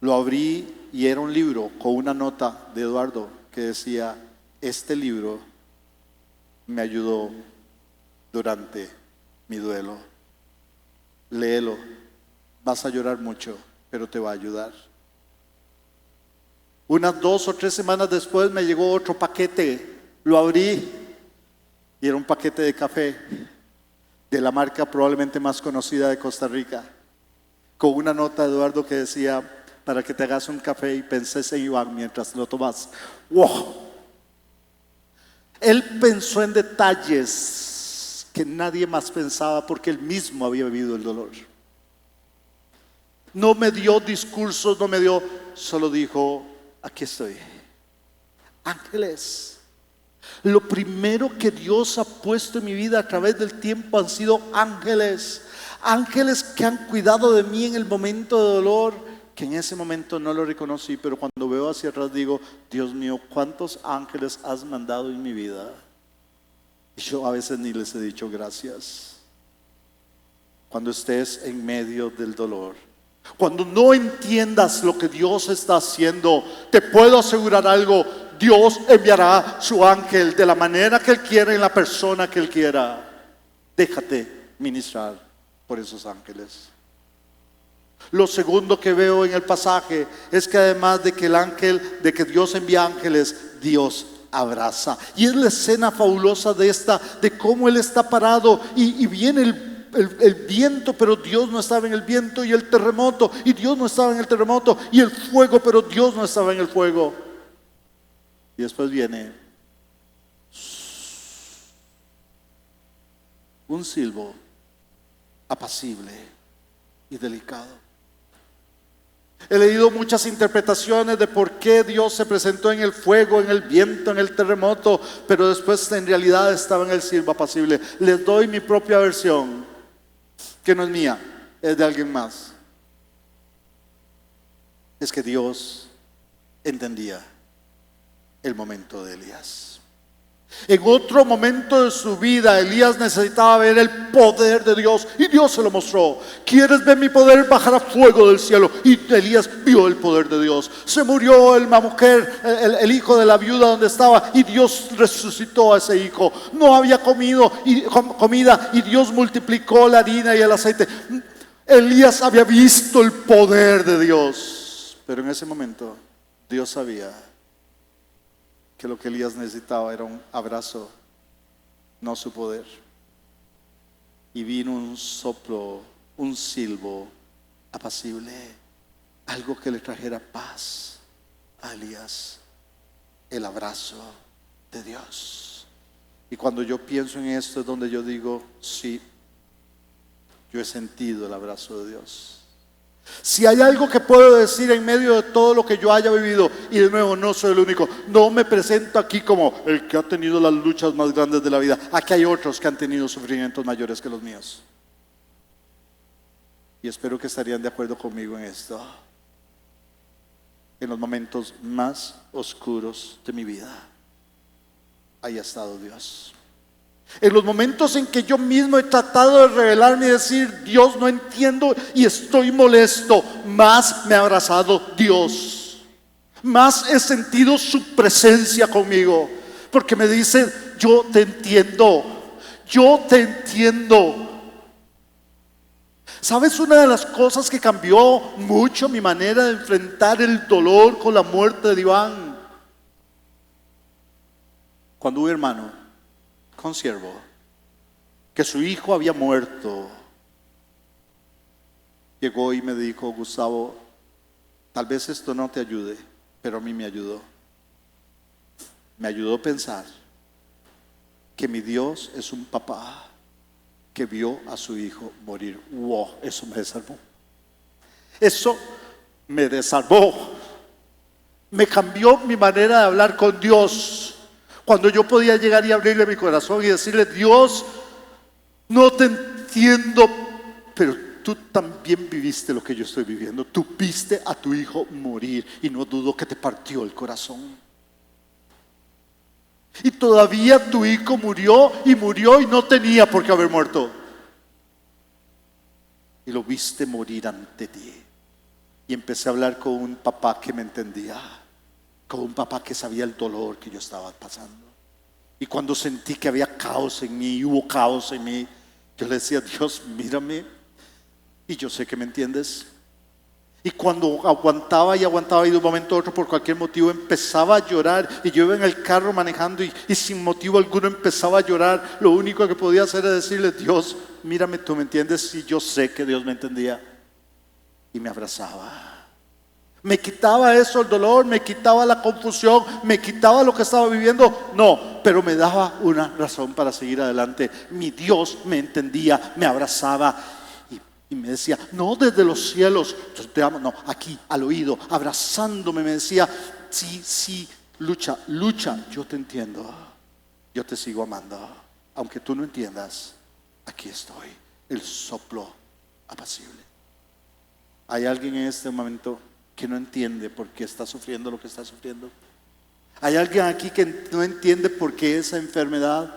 Lo abrí y era un libro con una nota de Eduardo que decía: este libro me ayudó durante mi duelo. Léelo, vas a llorar mucho, pero te va a ayudar. Unas 2 o 3 semanas después me llegó otro paquete. Lo abrí y era un paquete de café de la marca probablemente más conocida de Costa Rica, con una nota de Eduardo que decía: para que te hagas un café y penses en Iván mientras lo tomas. ¡Wow! Él pensó en detalles que nadie más pensaba, porque él mismo había vivido el dolor. No me dio discursos, solo dijo: aquí estoy. Ángeles. Lo primero que Dios ha puesto en mi vida a través del tiempo han sido ángeles. Ángeles que han cuidado de mí en el momento de dolor, que en ese momento no lo reconocí, pero cuando veo hacia atrás digo: Dios mío, ¿cuántos ángeles has mandado en mi vida? Y yo a veces ni les he dicho gracias. Cuando estés en medio del dolor, Cuando no entiendas lo que Dios está haciendo, te puedo asegurar algo: Dios enviará su ángel de la manera que Él quiera, en la persona que Él quiera. Déjate ministrar por esos ángeles. Lo segundo que veo en el pasaje es que además de que Dios envía ángeles, Dios abraza. Y es la escena fabulosa de cómo Él está parado y viene el viento, pero Dios no estaba en el viento, y el terremoto, y Dios no estaba en el terremoto, y el fuego, pero Dios no estaba en el fuego. Y después viene un silbo apacible y delicado. He leído muchas interpretaciones de por qué Dios se presentó en el fuego, en el viento, en el terremoto, pero después en realidad estaba en el silbo apacible. Les doy mi propia versión, que no es mía, es de alguien más. Es que Dios entendía el momento de Elías. En otro momento de su vida, Elías necesitaba ver el poder de Dios, y Dios se lo mostró. ¿Quieres ver mi poder? Bajará fuego del cielo. Y Elías vio el poder de Dios. Se murió la mujer, el hijo de la viuda donde estaba, y Dios resucitó a ese hijo. No había comida, y Dios multiplicó la harina y el aceite. Elías había visto el poder de Dios, pero en ese momento Dios sabía que lo que Elías necesitaba era un abrazo, no su poder. Y vino un soplo, un silbo apacible, algo que le trajera paz a Elías: el abrazo de Dios. Y cuando yo pienso en esto es donde yo digo: sí, yo he sentido el abrazo de Dios. Si hay algo que puedo decir en medio de todo lo que yo haya vivido, y de nuevo no soy el único, no me presento aquí como el que ha tenido las luchas más grandes de la vida. Aquí hay otros que han tenido sufrimientos mayores que los míos, y espero que estarían de acuerdo conmigo en esto. En los momentos más oscuros de mi vida, ahí ha estado Dios. En los momentos en que yo mismo he tratado de revelarme y decir: Dios, no entiendo y estoy molesto, más me ha abrazado Dios. Más he sentido su presencia conmigo, porque me dice: yo te entiendo, yo te entiendo. ¿Sabes? Una de las cosas que cambió mucho mi manera de enfrentar el dolor con la muerte de Iván, cuando un hermano consiervo, que su hijo había muerto, llegó y me dijo: Gustavo, tal vez esto no te ayude, pero a mí me ayudó. Me ayudó a pensar que mi Dios es un papá que vio a su hijo morir. Wow, eso me desarmó. Eso me desarmó. Me cambió mi manera de hablar con Dios. Cuando yo podía llegar y abrirle mi corazón y decirle: Dios, no te entiendo, pero tú también viviste lo que yo estoy viviendo. Tú viste a tu hijo morir, y no dudo que te partió el corazón. Y todavía tu hijo murió y no tenía por qué haber muerto. Y lo viste morir ante ti. Y empecé a hablar con un papá que me entendía, con un papá que sabía el dolor que yo estaba pasando. Y cuando sentí que había caos en mí, hubo caos en mí, yo le decía: Dios, mírame, y yo sé que me entiendes. Y cuando aguantaba y de un momento a otro, por cualquier motivo, empezaba a llorar, y yo iba en el carro manejando y sin motivo alguno empezaba a llorar, lo único que podía hacer era decirle: Dios, mírame, tú me entiendes. Y yo sé que Dios me entendía, y me abrazaba. Me quitaba eso, el dolor, me quitaba la confusión, me quitaba lo que estaba viviendo. No, pero me daba una razón para seguir adelante. Mi Dios me entendía, me abrazaba y me decía: no desde los cielos, yo te amo, no, aquí al oído, abrazándome, me decía: sí, lucha, yo te entiendo, yo te sigo amando, aunque tú no entiendas, aquí estoy. El soplo apacible. ¿Hay alguien en este momento que no entiende por qué está sufriendo lo que está sufriendo? ¿Hay alguien aquí que no entiende por qué esa enfermedad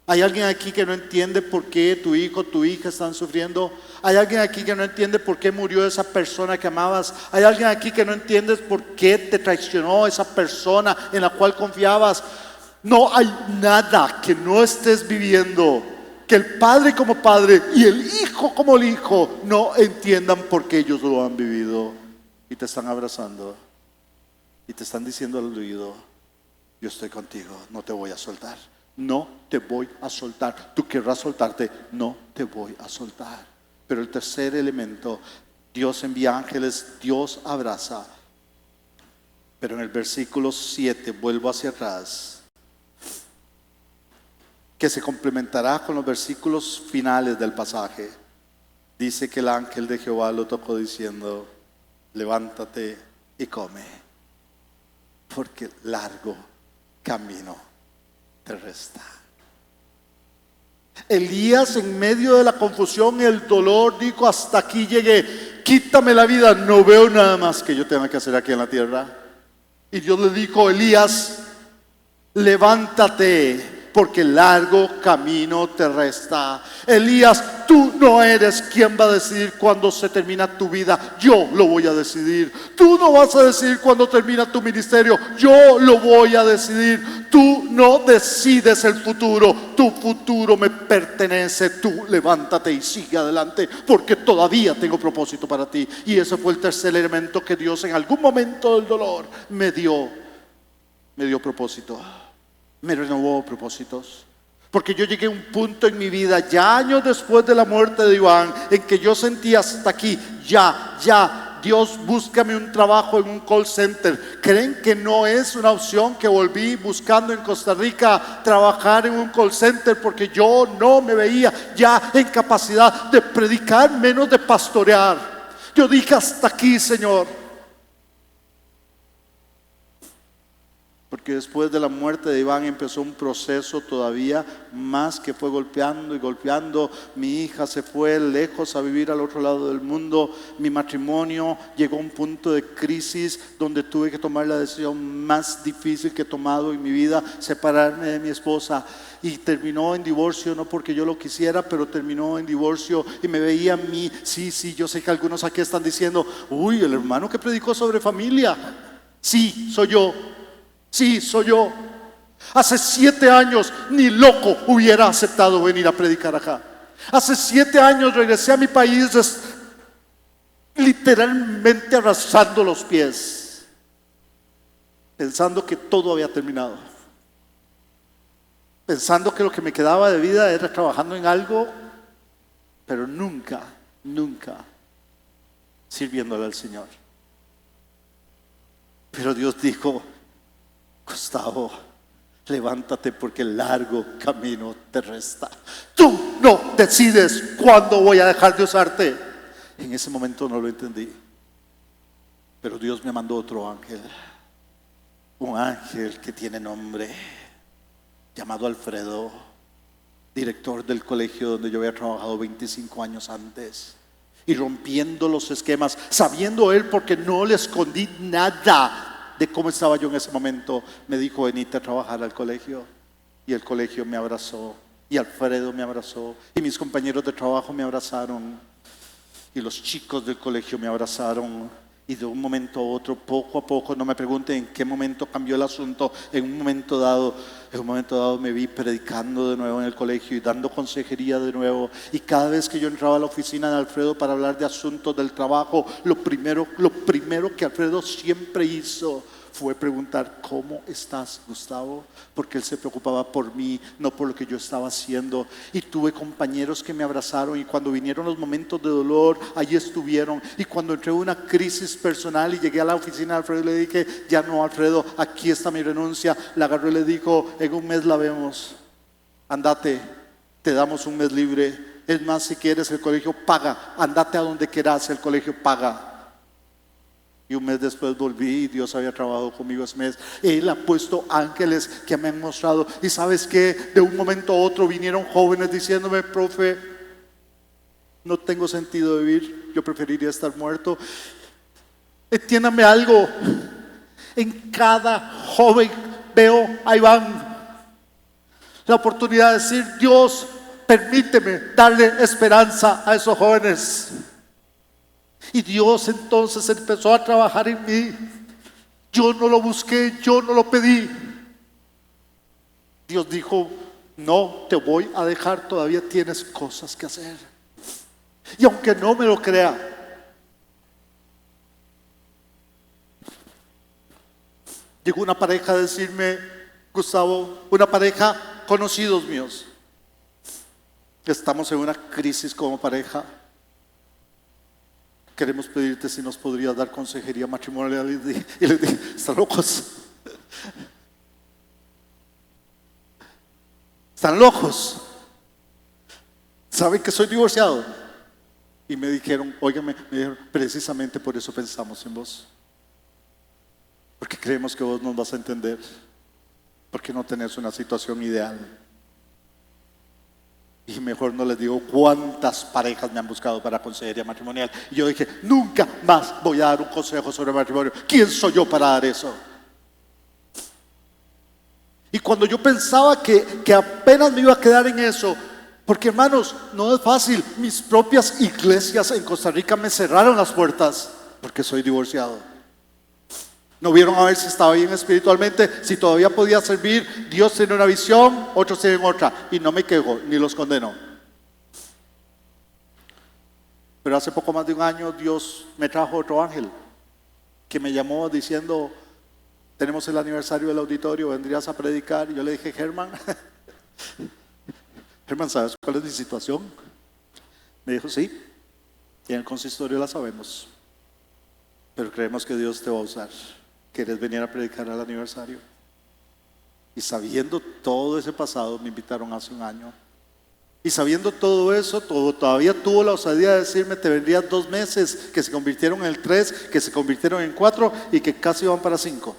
¿Hay alguien aquí que no entiende por qué tu hijo, tu hija están sufriendo? ¿Hay alguien aquí que no entiende por qué murió esa persona que amabas? ¿Hay alguien aquí que no entiende por qué te traicionó esa persona en la cual confiabas? No hay nada que no estés viviendo que el padre como padre y el hijo como el hijo no entiendan por qué ellos lo han vivido. Y te están abrazando y te están diciendo al oído: yo estoy contigo, no te voy a soltar. No te voy a soltar. Tú querrás soltarte, no te voy a soltar. Pero el tercer elemento, Dios envía ángeles, Dios abraza. Pero en el versículo 7, vuelvo hacia atrás, que se complementará con los versículos finales del pasaje. Dice que el ángel de Jehová lo tocó diciendo: levántate y come, porque largo camino te resta. Elías, en medio de la confusión y el dolor, dijo: hasta aquí llegué, quítame la vida, no veo nada más que yo tenga que hacer aquí en la tierra. Y Dios le dijo: Elías, levántate, porque largo camino te resta. Elías, tú no eres quien va a decidir cuándo se termina tu vida, yo lo voy a decidir. Tú no vas a decidir cuándo termina tu ministerio, yo lo voy a decidir. Tú no decides el futuro, tu futuro me pertenece. Tú levántate y sigue adelante, porque todavía tengo propósito para ti. Y ese fue el tercer elemento que Dios en algún momento del dolor me dio propósito. Me renovó propósitos, porque yo llegué a un punto en mi vida, ya años después de la muerte de Iván, en que yo sentía: hasta aquí, ya, Dios, búscame un trabajo en un call center. ¿Creen que no es una opción que volví buscando en Costa Rica trabajar en un call center? Porque yo no me veía ya en capacidad de predicar, menos de pastorear. Yo dije: hasta aquí, Señor. Porque después de la muerte de Iván empezó un proceso todavía más que fue golpeando y golpeando. Mi hija se fue lejos a vivir al otro lado del mundo. Mi matrimonio llegó a un punto de crisis donde tuve que tomar la decisión más difícil que he tomado en mi vida: separarme de mi esposa. Y terminó en divorcio, no porque yo lo quisiera, pero terminó en divorcio. Y me veía a mí, sí, yo sé que algunos aquí están diciendo: uy, el hermano que predicó sobre familia. Sí, soy yo. Sí, soy yo. Hace 7 años ni loco hubiera aceptado venir a predicar acá. Hace 7 años regresé a mi país literalmente arrastrando los pies, pensando que todo había terminado, pensando que lo que me quedaba de vida era trabajando en algo, pero nunca sirviéndole al Señor. Pero Dios dijo: Gustavo, levántate, porque largo camino te resta. Tú no decides cuándo voy a dejar de usarte. En ese momento no lo entendí, pero Dios me mandó otro ángel, un ángel que tiene nombre, llamado Alfredo, director del colegio donde yo había trabajado 25 años antes. Y rompiendo los esquemas, sabiendo él, porque no le escondí nada de cómo estaba yo en ese momento, me dijo: venite a trabajar al colegio. Y el colegio me abrazó, y Alfredo me abrazó, y mis compañeros de trabajo me abrazaron, y los chicos del colegio me abrazaron. Y de un momento a otro, poco a poco, no me pregunten en qué momento cambió el asunto. En un momento dado me vi predicando de nuevo en el colegio y dando consejería de nuevo. Y cada vez que yo entraba a la oficina de Alfredo para hablar de asuntos del trabajo, lo primero que Alfredo siempre hizo fue preguntar: ¿cómo estás, Gustavo? Porque él se preocupaba por mí, no por lo que yo estaba haciendo. Y tuve compañeros que me abrazaron, y cuando vinieron los momentos de dolor, allí estuvieron. Y cuando entré en una crisis personal y llegué a la oficina de Alfredo, le dije: ya no, Alfredo, aquí está mi renuncia. La agarró y le dijo: en un mes la vemos, andate, te damos un mes libre. Es más, si quieres, el colegio paga, andate a donde quieras, el colegio paga. Y un mes después volví, y Dios había trabajado conmigo ese mes. Él ha puesto ángeles que me han mostrado. Y ¿sabes qué? De un momento a otro vinieron jóvenes diciéndome: profe, no tengo sentido de vivir, yo preferiría estar muerto. Entiéndame algo: en cada joven veo a Iván. la oportunidad de decir: Dios, permíteme darle esperanza a esos jóvenes. Y Dios entonces empezó a trabajar en mí. Yo no lo busqué, yo no lo pedí. Dios dijo: no te voy a dejar, todavía tienes cosas que hacer. Y aunque no me lo crea, llegó una pareja a decirme: Gustavo, una pareja, conocidos míos, estamos en una crisis como pareja, queremos pedirte si nos podrías dar consejería matrimonial. Y les dije: están locos, están locos, saben que soy divorciado. Y me dijeron: óigame, me dijeron, precisamente por eso pensamos en vos, porque creemos que vos nos vas a entender, porque no tenés una situación ideal. Y mejor no les digo cuántas parejas me han buscado para consejería matrimonial. Y yo dije: nunca más voy a dar un consejo sobre matrimonio. ¿Quién soy yo para dar eso? Y cuando yo pensaba que apenas me iba a quedar en eso, porque hermanos, no es fácil. Mis propias iglesias en Costa Rica me cerraron las puertas porque soy divorciado. No vieron a ver si estaba bien espiritualmente, si todavía podía servir. Dios tiene una visión, otros tienen otra, y no me quejo ni los condeno. Pero hace poco más de un año Dios me trajo otro ángel que me llamó diciendo: tenemos el aniversario del auditorio, vendrías a predicar. Y yo le dije: Germán, Germán, ¿sabes cuál es mi situación? Me dijo: sí, y en el consistorio la sabemos, pero creemos que Dios te va a usar. ¿Quieres venir a predicar al aniversario? Y sabiendo todo ese pasado, me invitaron hace un año. Y sabiendo todo eso, todavía tuvo la osadía de decirme: te vendrías 2 meses, que se convirtieron en 3, que se convirtieron en 4 y que casi van para 5.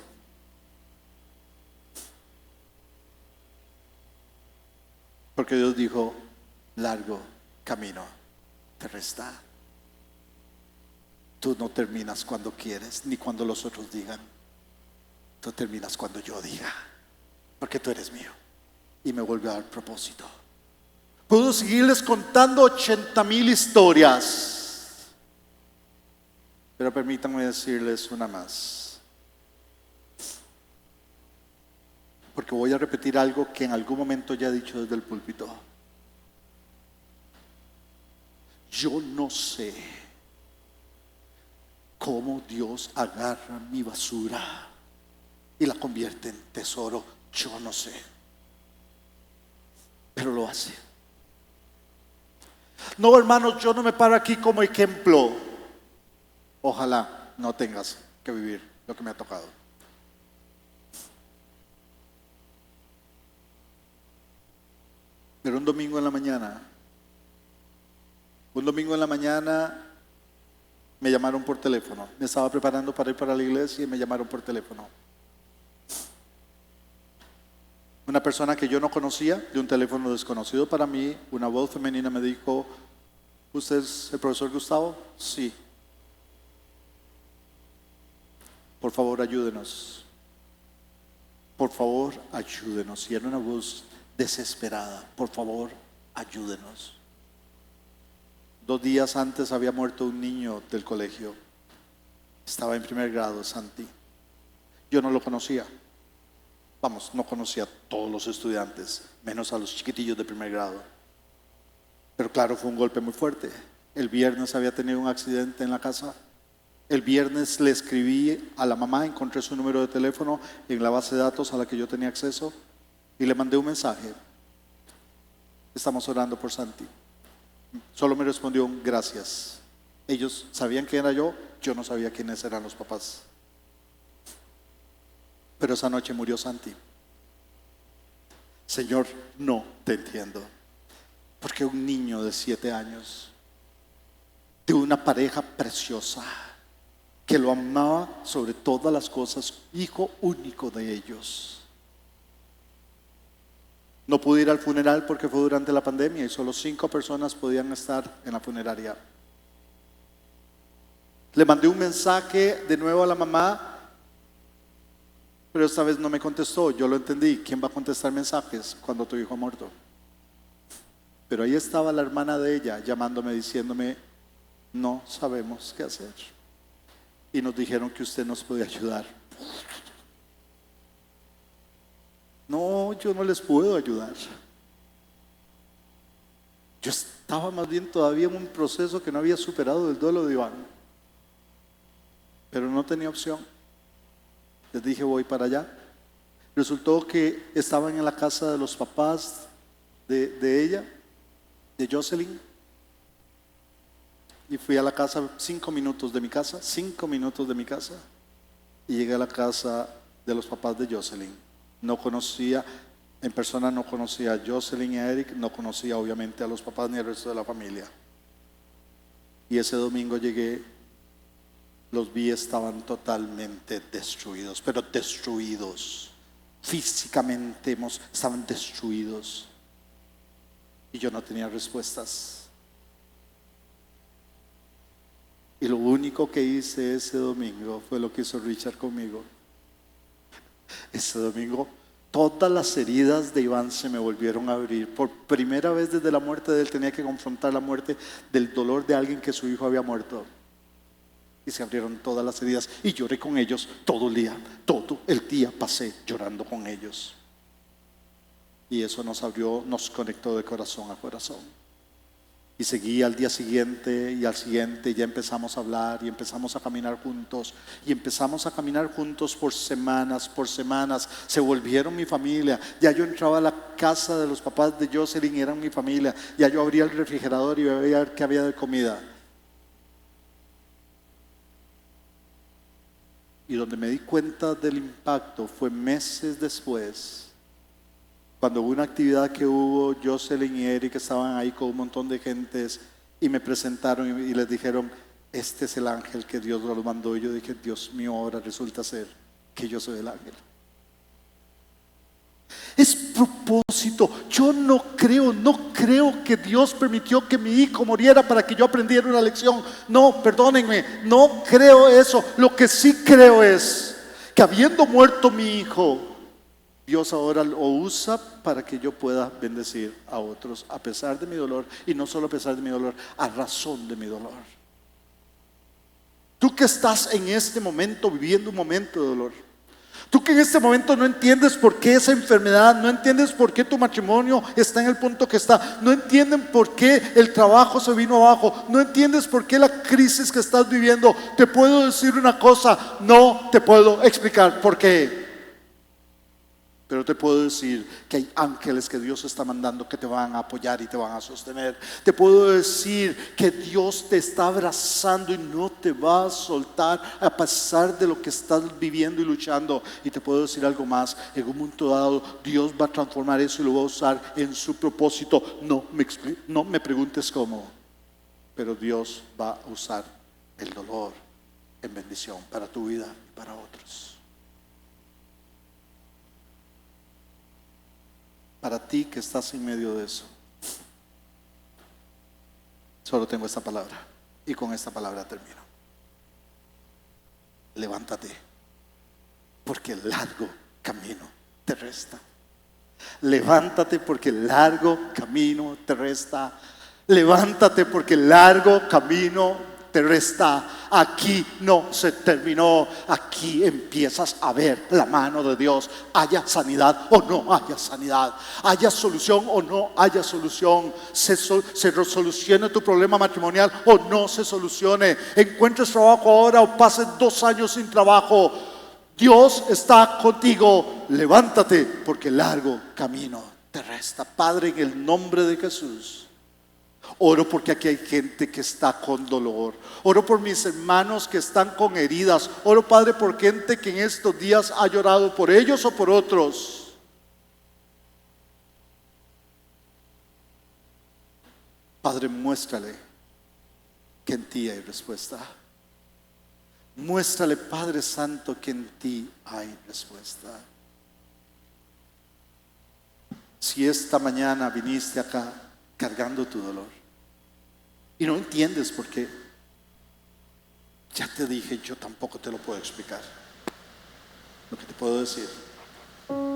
Porque Dios dijo: largo camino te resta. Tú no terminas cuando quieres, ni cuando los otros digan. Tú terminas cuando yo diga, porque tú eres mío. Y me volvió a dar propósito. Puedo seguirles contando 80,000 historias, pero permítanme decirles una más, porque voy a repetir algo que en algún momento ya he dicho desde el púlpito. Yo no sé cómo Dios agarra mi basura y la convierte en tesoro. Yo no sé, pero lo hace. No, hermanos, yo no me paro aquí como ejemplo. Ojalá no tengas que vivir lo que me ha tocado. Pero un domingo en la mañana me llamaron por teléfono. Me estaba preparando para ir para la iglesia y me llamaron por teléfono. Una persona que yo no conocía, de un teléfono desconocido para mí, una voz femenina me dijo: ¿usted es el profesor Gustavo? Sí. Por favor, ayúdenos. Por favor, ayúdenos. Y era una voz desesperada: por favor, ayúdenos. 2 días antes había muerto un niño del colegio. Estaba en 1er grado, Santi. Yo no lo conocía. Vamos, no conocía a todos los estudiantes, menos a los chiquitillos de 1er grado. Pero claro, fue un golpe muy fuerte. El viernes había tenido un accidente en la casa. El viernes le escribí a la mamá, encontré su número de teléfono en la base de datos a la que yo tenía acceso y le mandé un mensaje: estamos orando por Santi. Solo me respondió un gracias. Ellos sabían quién era yo no sabía quiénes eran los papás. Pero esa noche murió Santi. Señor, no te entiendo. Porque un niño de 7 años, de una pareja preciosa, que lo amaba sobre todas las cosas, hijo único de ellos. No pude ir al funeral porque fue durante la pandemia y solo 5 personas podían estar en la funeraria. Le mandé un mensaje de nuevo a la mamá Pero esta vez no me contestó, yo lo entendí. ¿Quién va a contestar mensajes cuando tu hijo ha muerto? Pero ahí estaba la hermana de ella llamándome, diciéndome, no sabemos qué hacer. Y nos dijeron que usted nos podía ayudar. No, yo no les puedo ayudar. Yo estaba más bien todavía en un proceso que no había superado del duelo de Iván. Pero no tenía opción. Les dije, voy para allá. Resultó que estaban en la casa de los papás de ella, de Jocelyn. Y fui a la casa 5 minutos de mi casa, 5 minutos de mi casa. Y llegué a la casa de los papás de Jocelyn. No conocía, en persona no conocía a Jocelyn y a Eric, no conocía obviamente a los papás ni al resto de la familia. Y ese domingo llegué, los vi, estaban totalmente destruidos, pero destruidos. Físicamente estaban destruidos. Y yo no tenía respuestas. Y lo único que hice ese domingo fue lo que hizo Richard conmigo. Ese domingo todas las heridas de Iván se me volvieron a abrir. Por primera vez desde la muerte de él tenía que confrontar la muerte del dolor de alguien que su hijo había muerto. Y se abrieron todas las heridas y lloré con ellos todo el día. Todo el día pasé llorando con ellos. Y eso nos abrió, nos conectó de corazón a corazón. Y seguí al día siguiente y al siguiente, ya empezamos a hablar y empezamos a caminar juntos. Y empezamos a caminar juntos por semanas, se volvieron mi familia. Ya yo entraba a la casa de los papás de Jocelyn y eran mi familia. Ya yo abría el refrigerador y veía qué había de comida. Y donde me di cuenta del impacto fue meses después, cuando hubo una actividad que hubo, Jocelyn y Eric estaban ahí con un montón de gentes y me presentaron y les dijeron, este es el ángel que Dios los mandó. Y yo dije, Dios mío, ahora resulta ser que yo soy el ángel. Es propósito. Yo no creo que Dios permitió que mi hijo muriera para que yo aprendiera una lección. No, perdónenme, no creo eso. Lo que sí creo es que habiendo muerto mi hijo, Dios ahora lo usa para que yo pueda bendecir a otros a pesar de mi dolor, y no solo a pesar de mi dolor, a razón de mi dolor. Tú que estás en este momento viviendo un momento de dolor, tú que en este momento no entiendes por qué esa enfermedad, no entiendes por qué tu matrimonio está en el punto que está, no entienden por qué el trabajo se vino abajo, no entiendes por qué la crisis que estás viviendo, te puedo decir una cosa, no te puedo explicar por qué. Pero te puedo decir que hay ángeles que Dios está mandando que te van a apoyar y te van a sostener. Te puedo decir que Dios te está abrazando y no te va a soltar a pesar de lo que estás viviendo y luchando. Y te puedo decir algo más, en un momento dado Dios va a transformar eso y lo va a usar en su propósito. No me preguntes cómo, pero Dios va a usar el dolor en bendición para tu vida y para otros. Para ti que estás en medio de eso, solo tengo esta palabra, y con esta palabra termino. Levántate, porque el largo camino te resta. Levántate porque el largo camino te resta. Levántate porque el largo camino te resta. Aquí no se terminó. Aquí empiezas a ver la mano de Dios. Haya sanidad o no haya sanidad, haya solución o no haya solución, se solucione tu problema matrimonial o no se solucione, encuentres trabajo ahora o pases 2 años sin trabajo, Dios está contigo. Levántate porque el largo camino te resta. Padre, en el nombre de Jesús, oro porque aquí hay gente que está con dolor. Oro por mis hermanos que están con heridas. Oro, Padre, por gente que en estos días ha llorado por ellos o por otros. Padre, muéstrale que en ti hay respuesta. Muéstrale, Padre Santo, que en ti hay respuesta. Si esta mañana viniste acá cargando tu dolor y no entiendes por qué, ya te dije, yo tampoco te lo puedo explicar. Lo que te puedo decir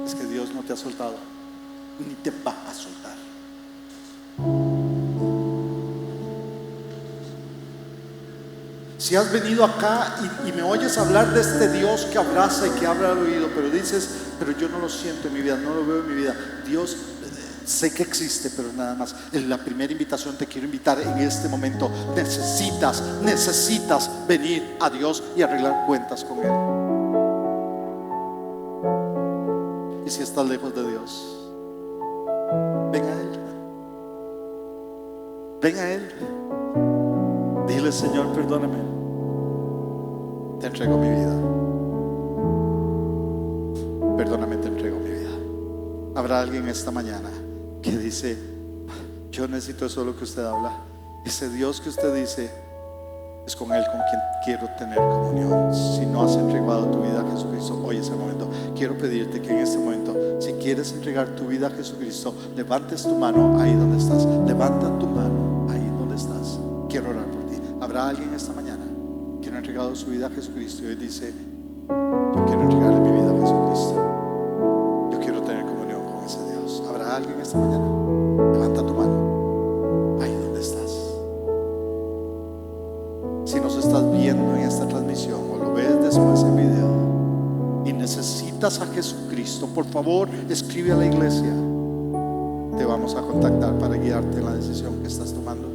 es que Dios no te ha soltado, ni te va a soltar. Si has venido acá y me oyes hablar de este Dios que abraza y que abre el oído, pero dices, pero yo no lo siento en mi vida, no lo veo en mi vida. Dios, sé que existe, pero nada más. En la primera invitación te quiero invitar en este momento. Necesitas venir a Dios y arreglar cuentas con Él. Y si estás lejos de Dios, ven a Él. Ven a Él. Dile, Señor, perdóname. Te entrego mi vida. Perdóname, te entrego mi vida. Habrá alguien esta mañana que dice, yo necesito eso, lo que usted habla. Ese Dios que usted dice, es con Él con quien quiero tener comunión. Si no has entregado tu vida a Jesucristo, hoy es el momento. Quiero pedirte que en este momento, si quieres entregar tu vida a Jesucristo, levantes tu mano ahí donde estás. Levanta tu mano ahí donde estás. Quiero orar por ti. Habrá alguien esta mañana que no ha entregado su vida a Jesucristo y hoy dice, yo quiero entregarle mi vida a Jesucristo. Yo quiero tener comunión con ese Dios. ¿Habrá alguien esta mañana? Levanta tu mano ahí donde estás. Si nos estás viendo en esta transmisión o lo ves después en video y necesitas a Jesucristo, por favor, escribe a la iglesia. Te vamos a contactar para guiarte en la decisión que estás tomando.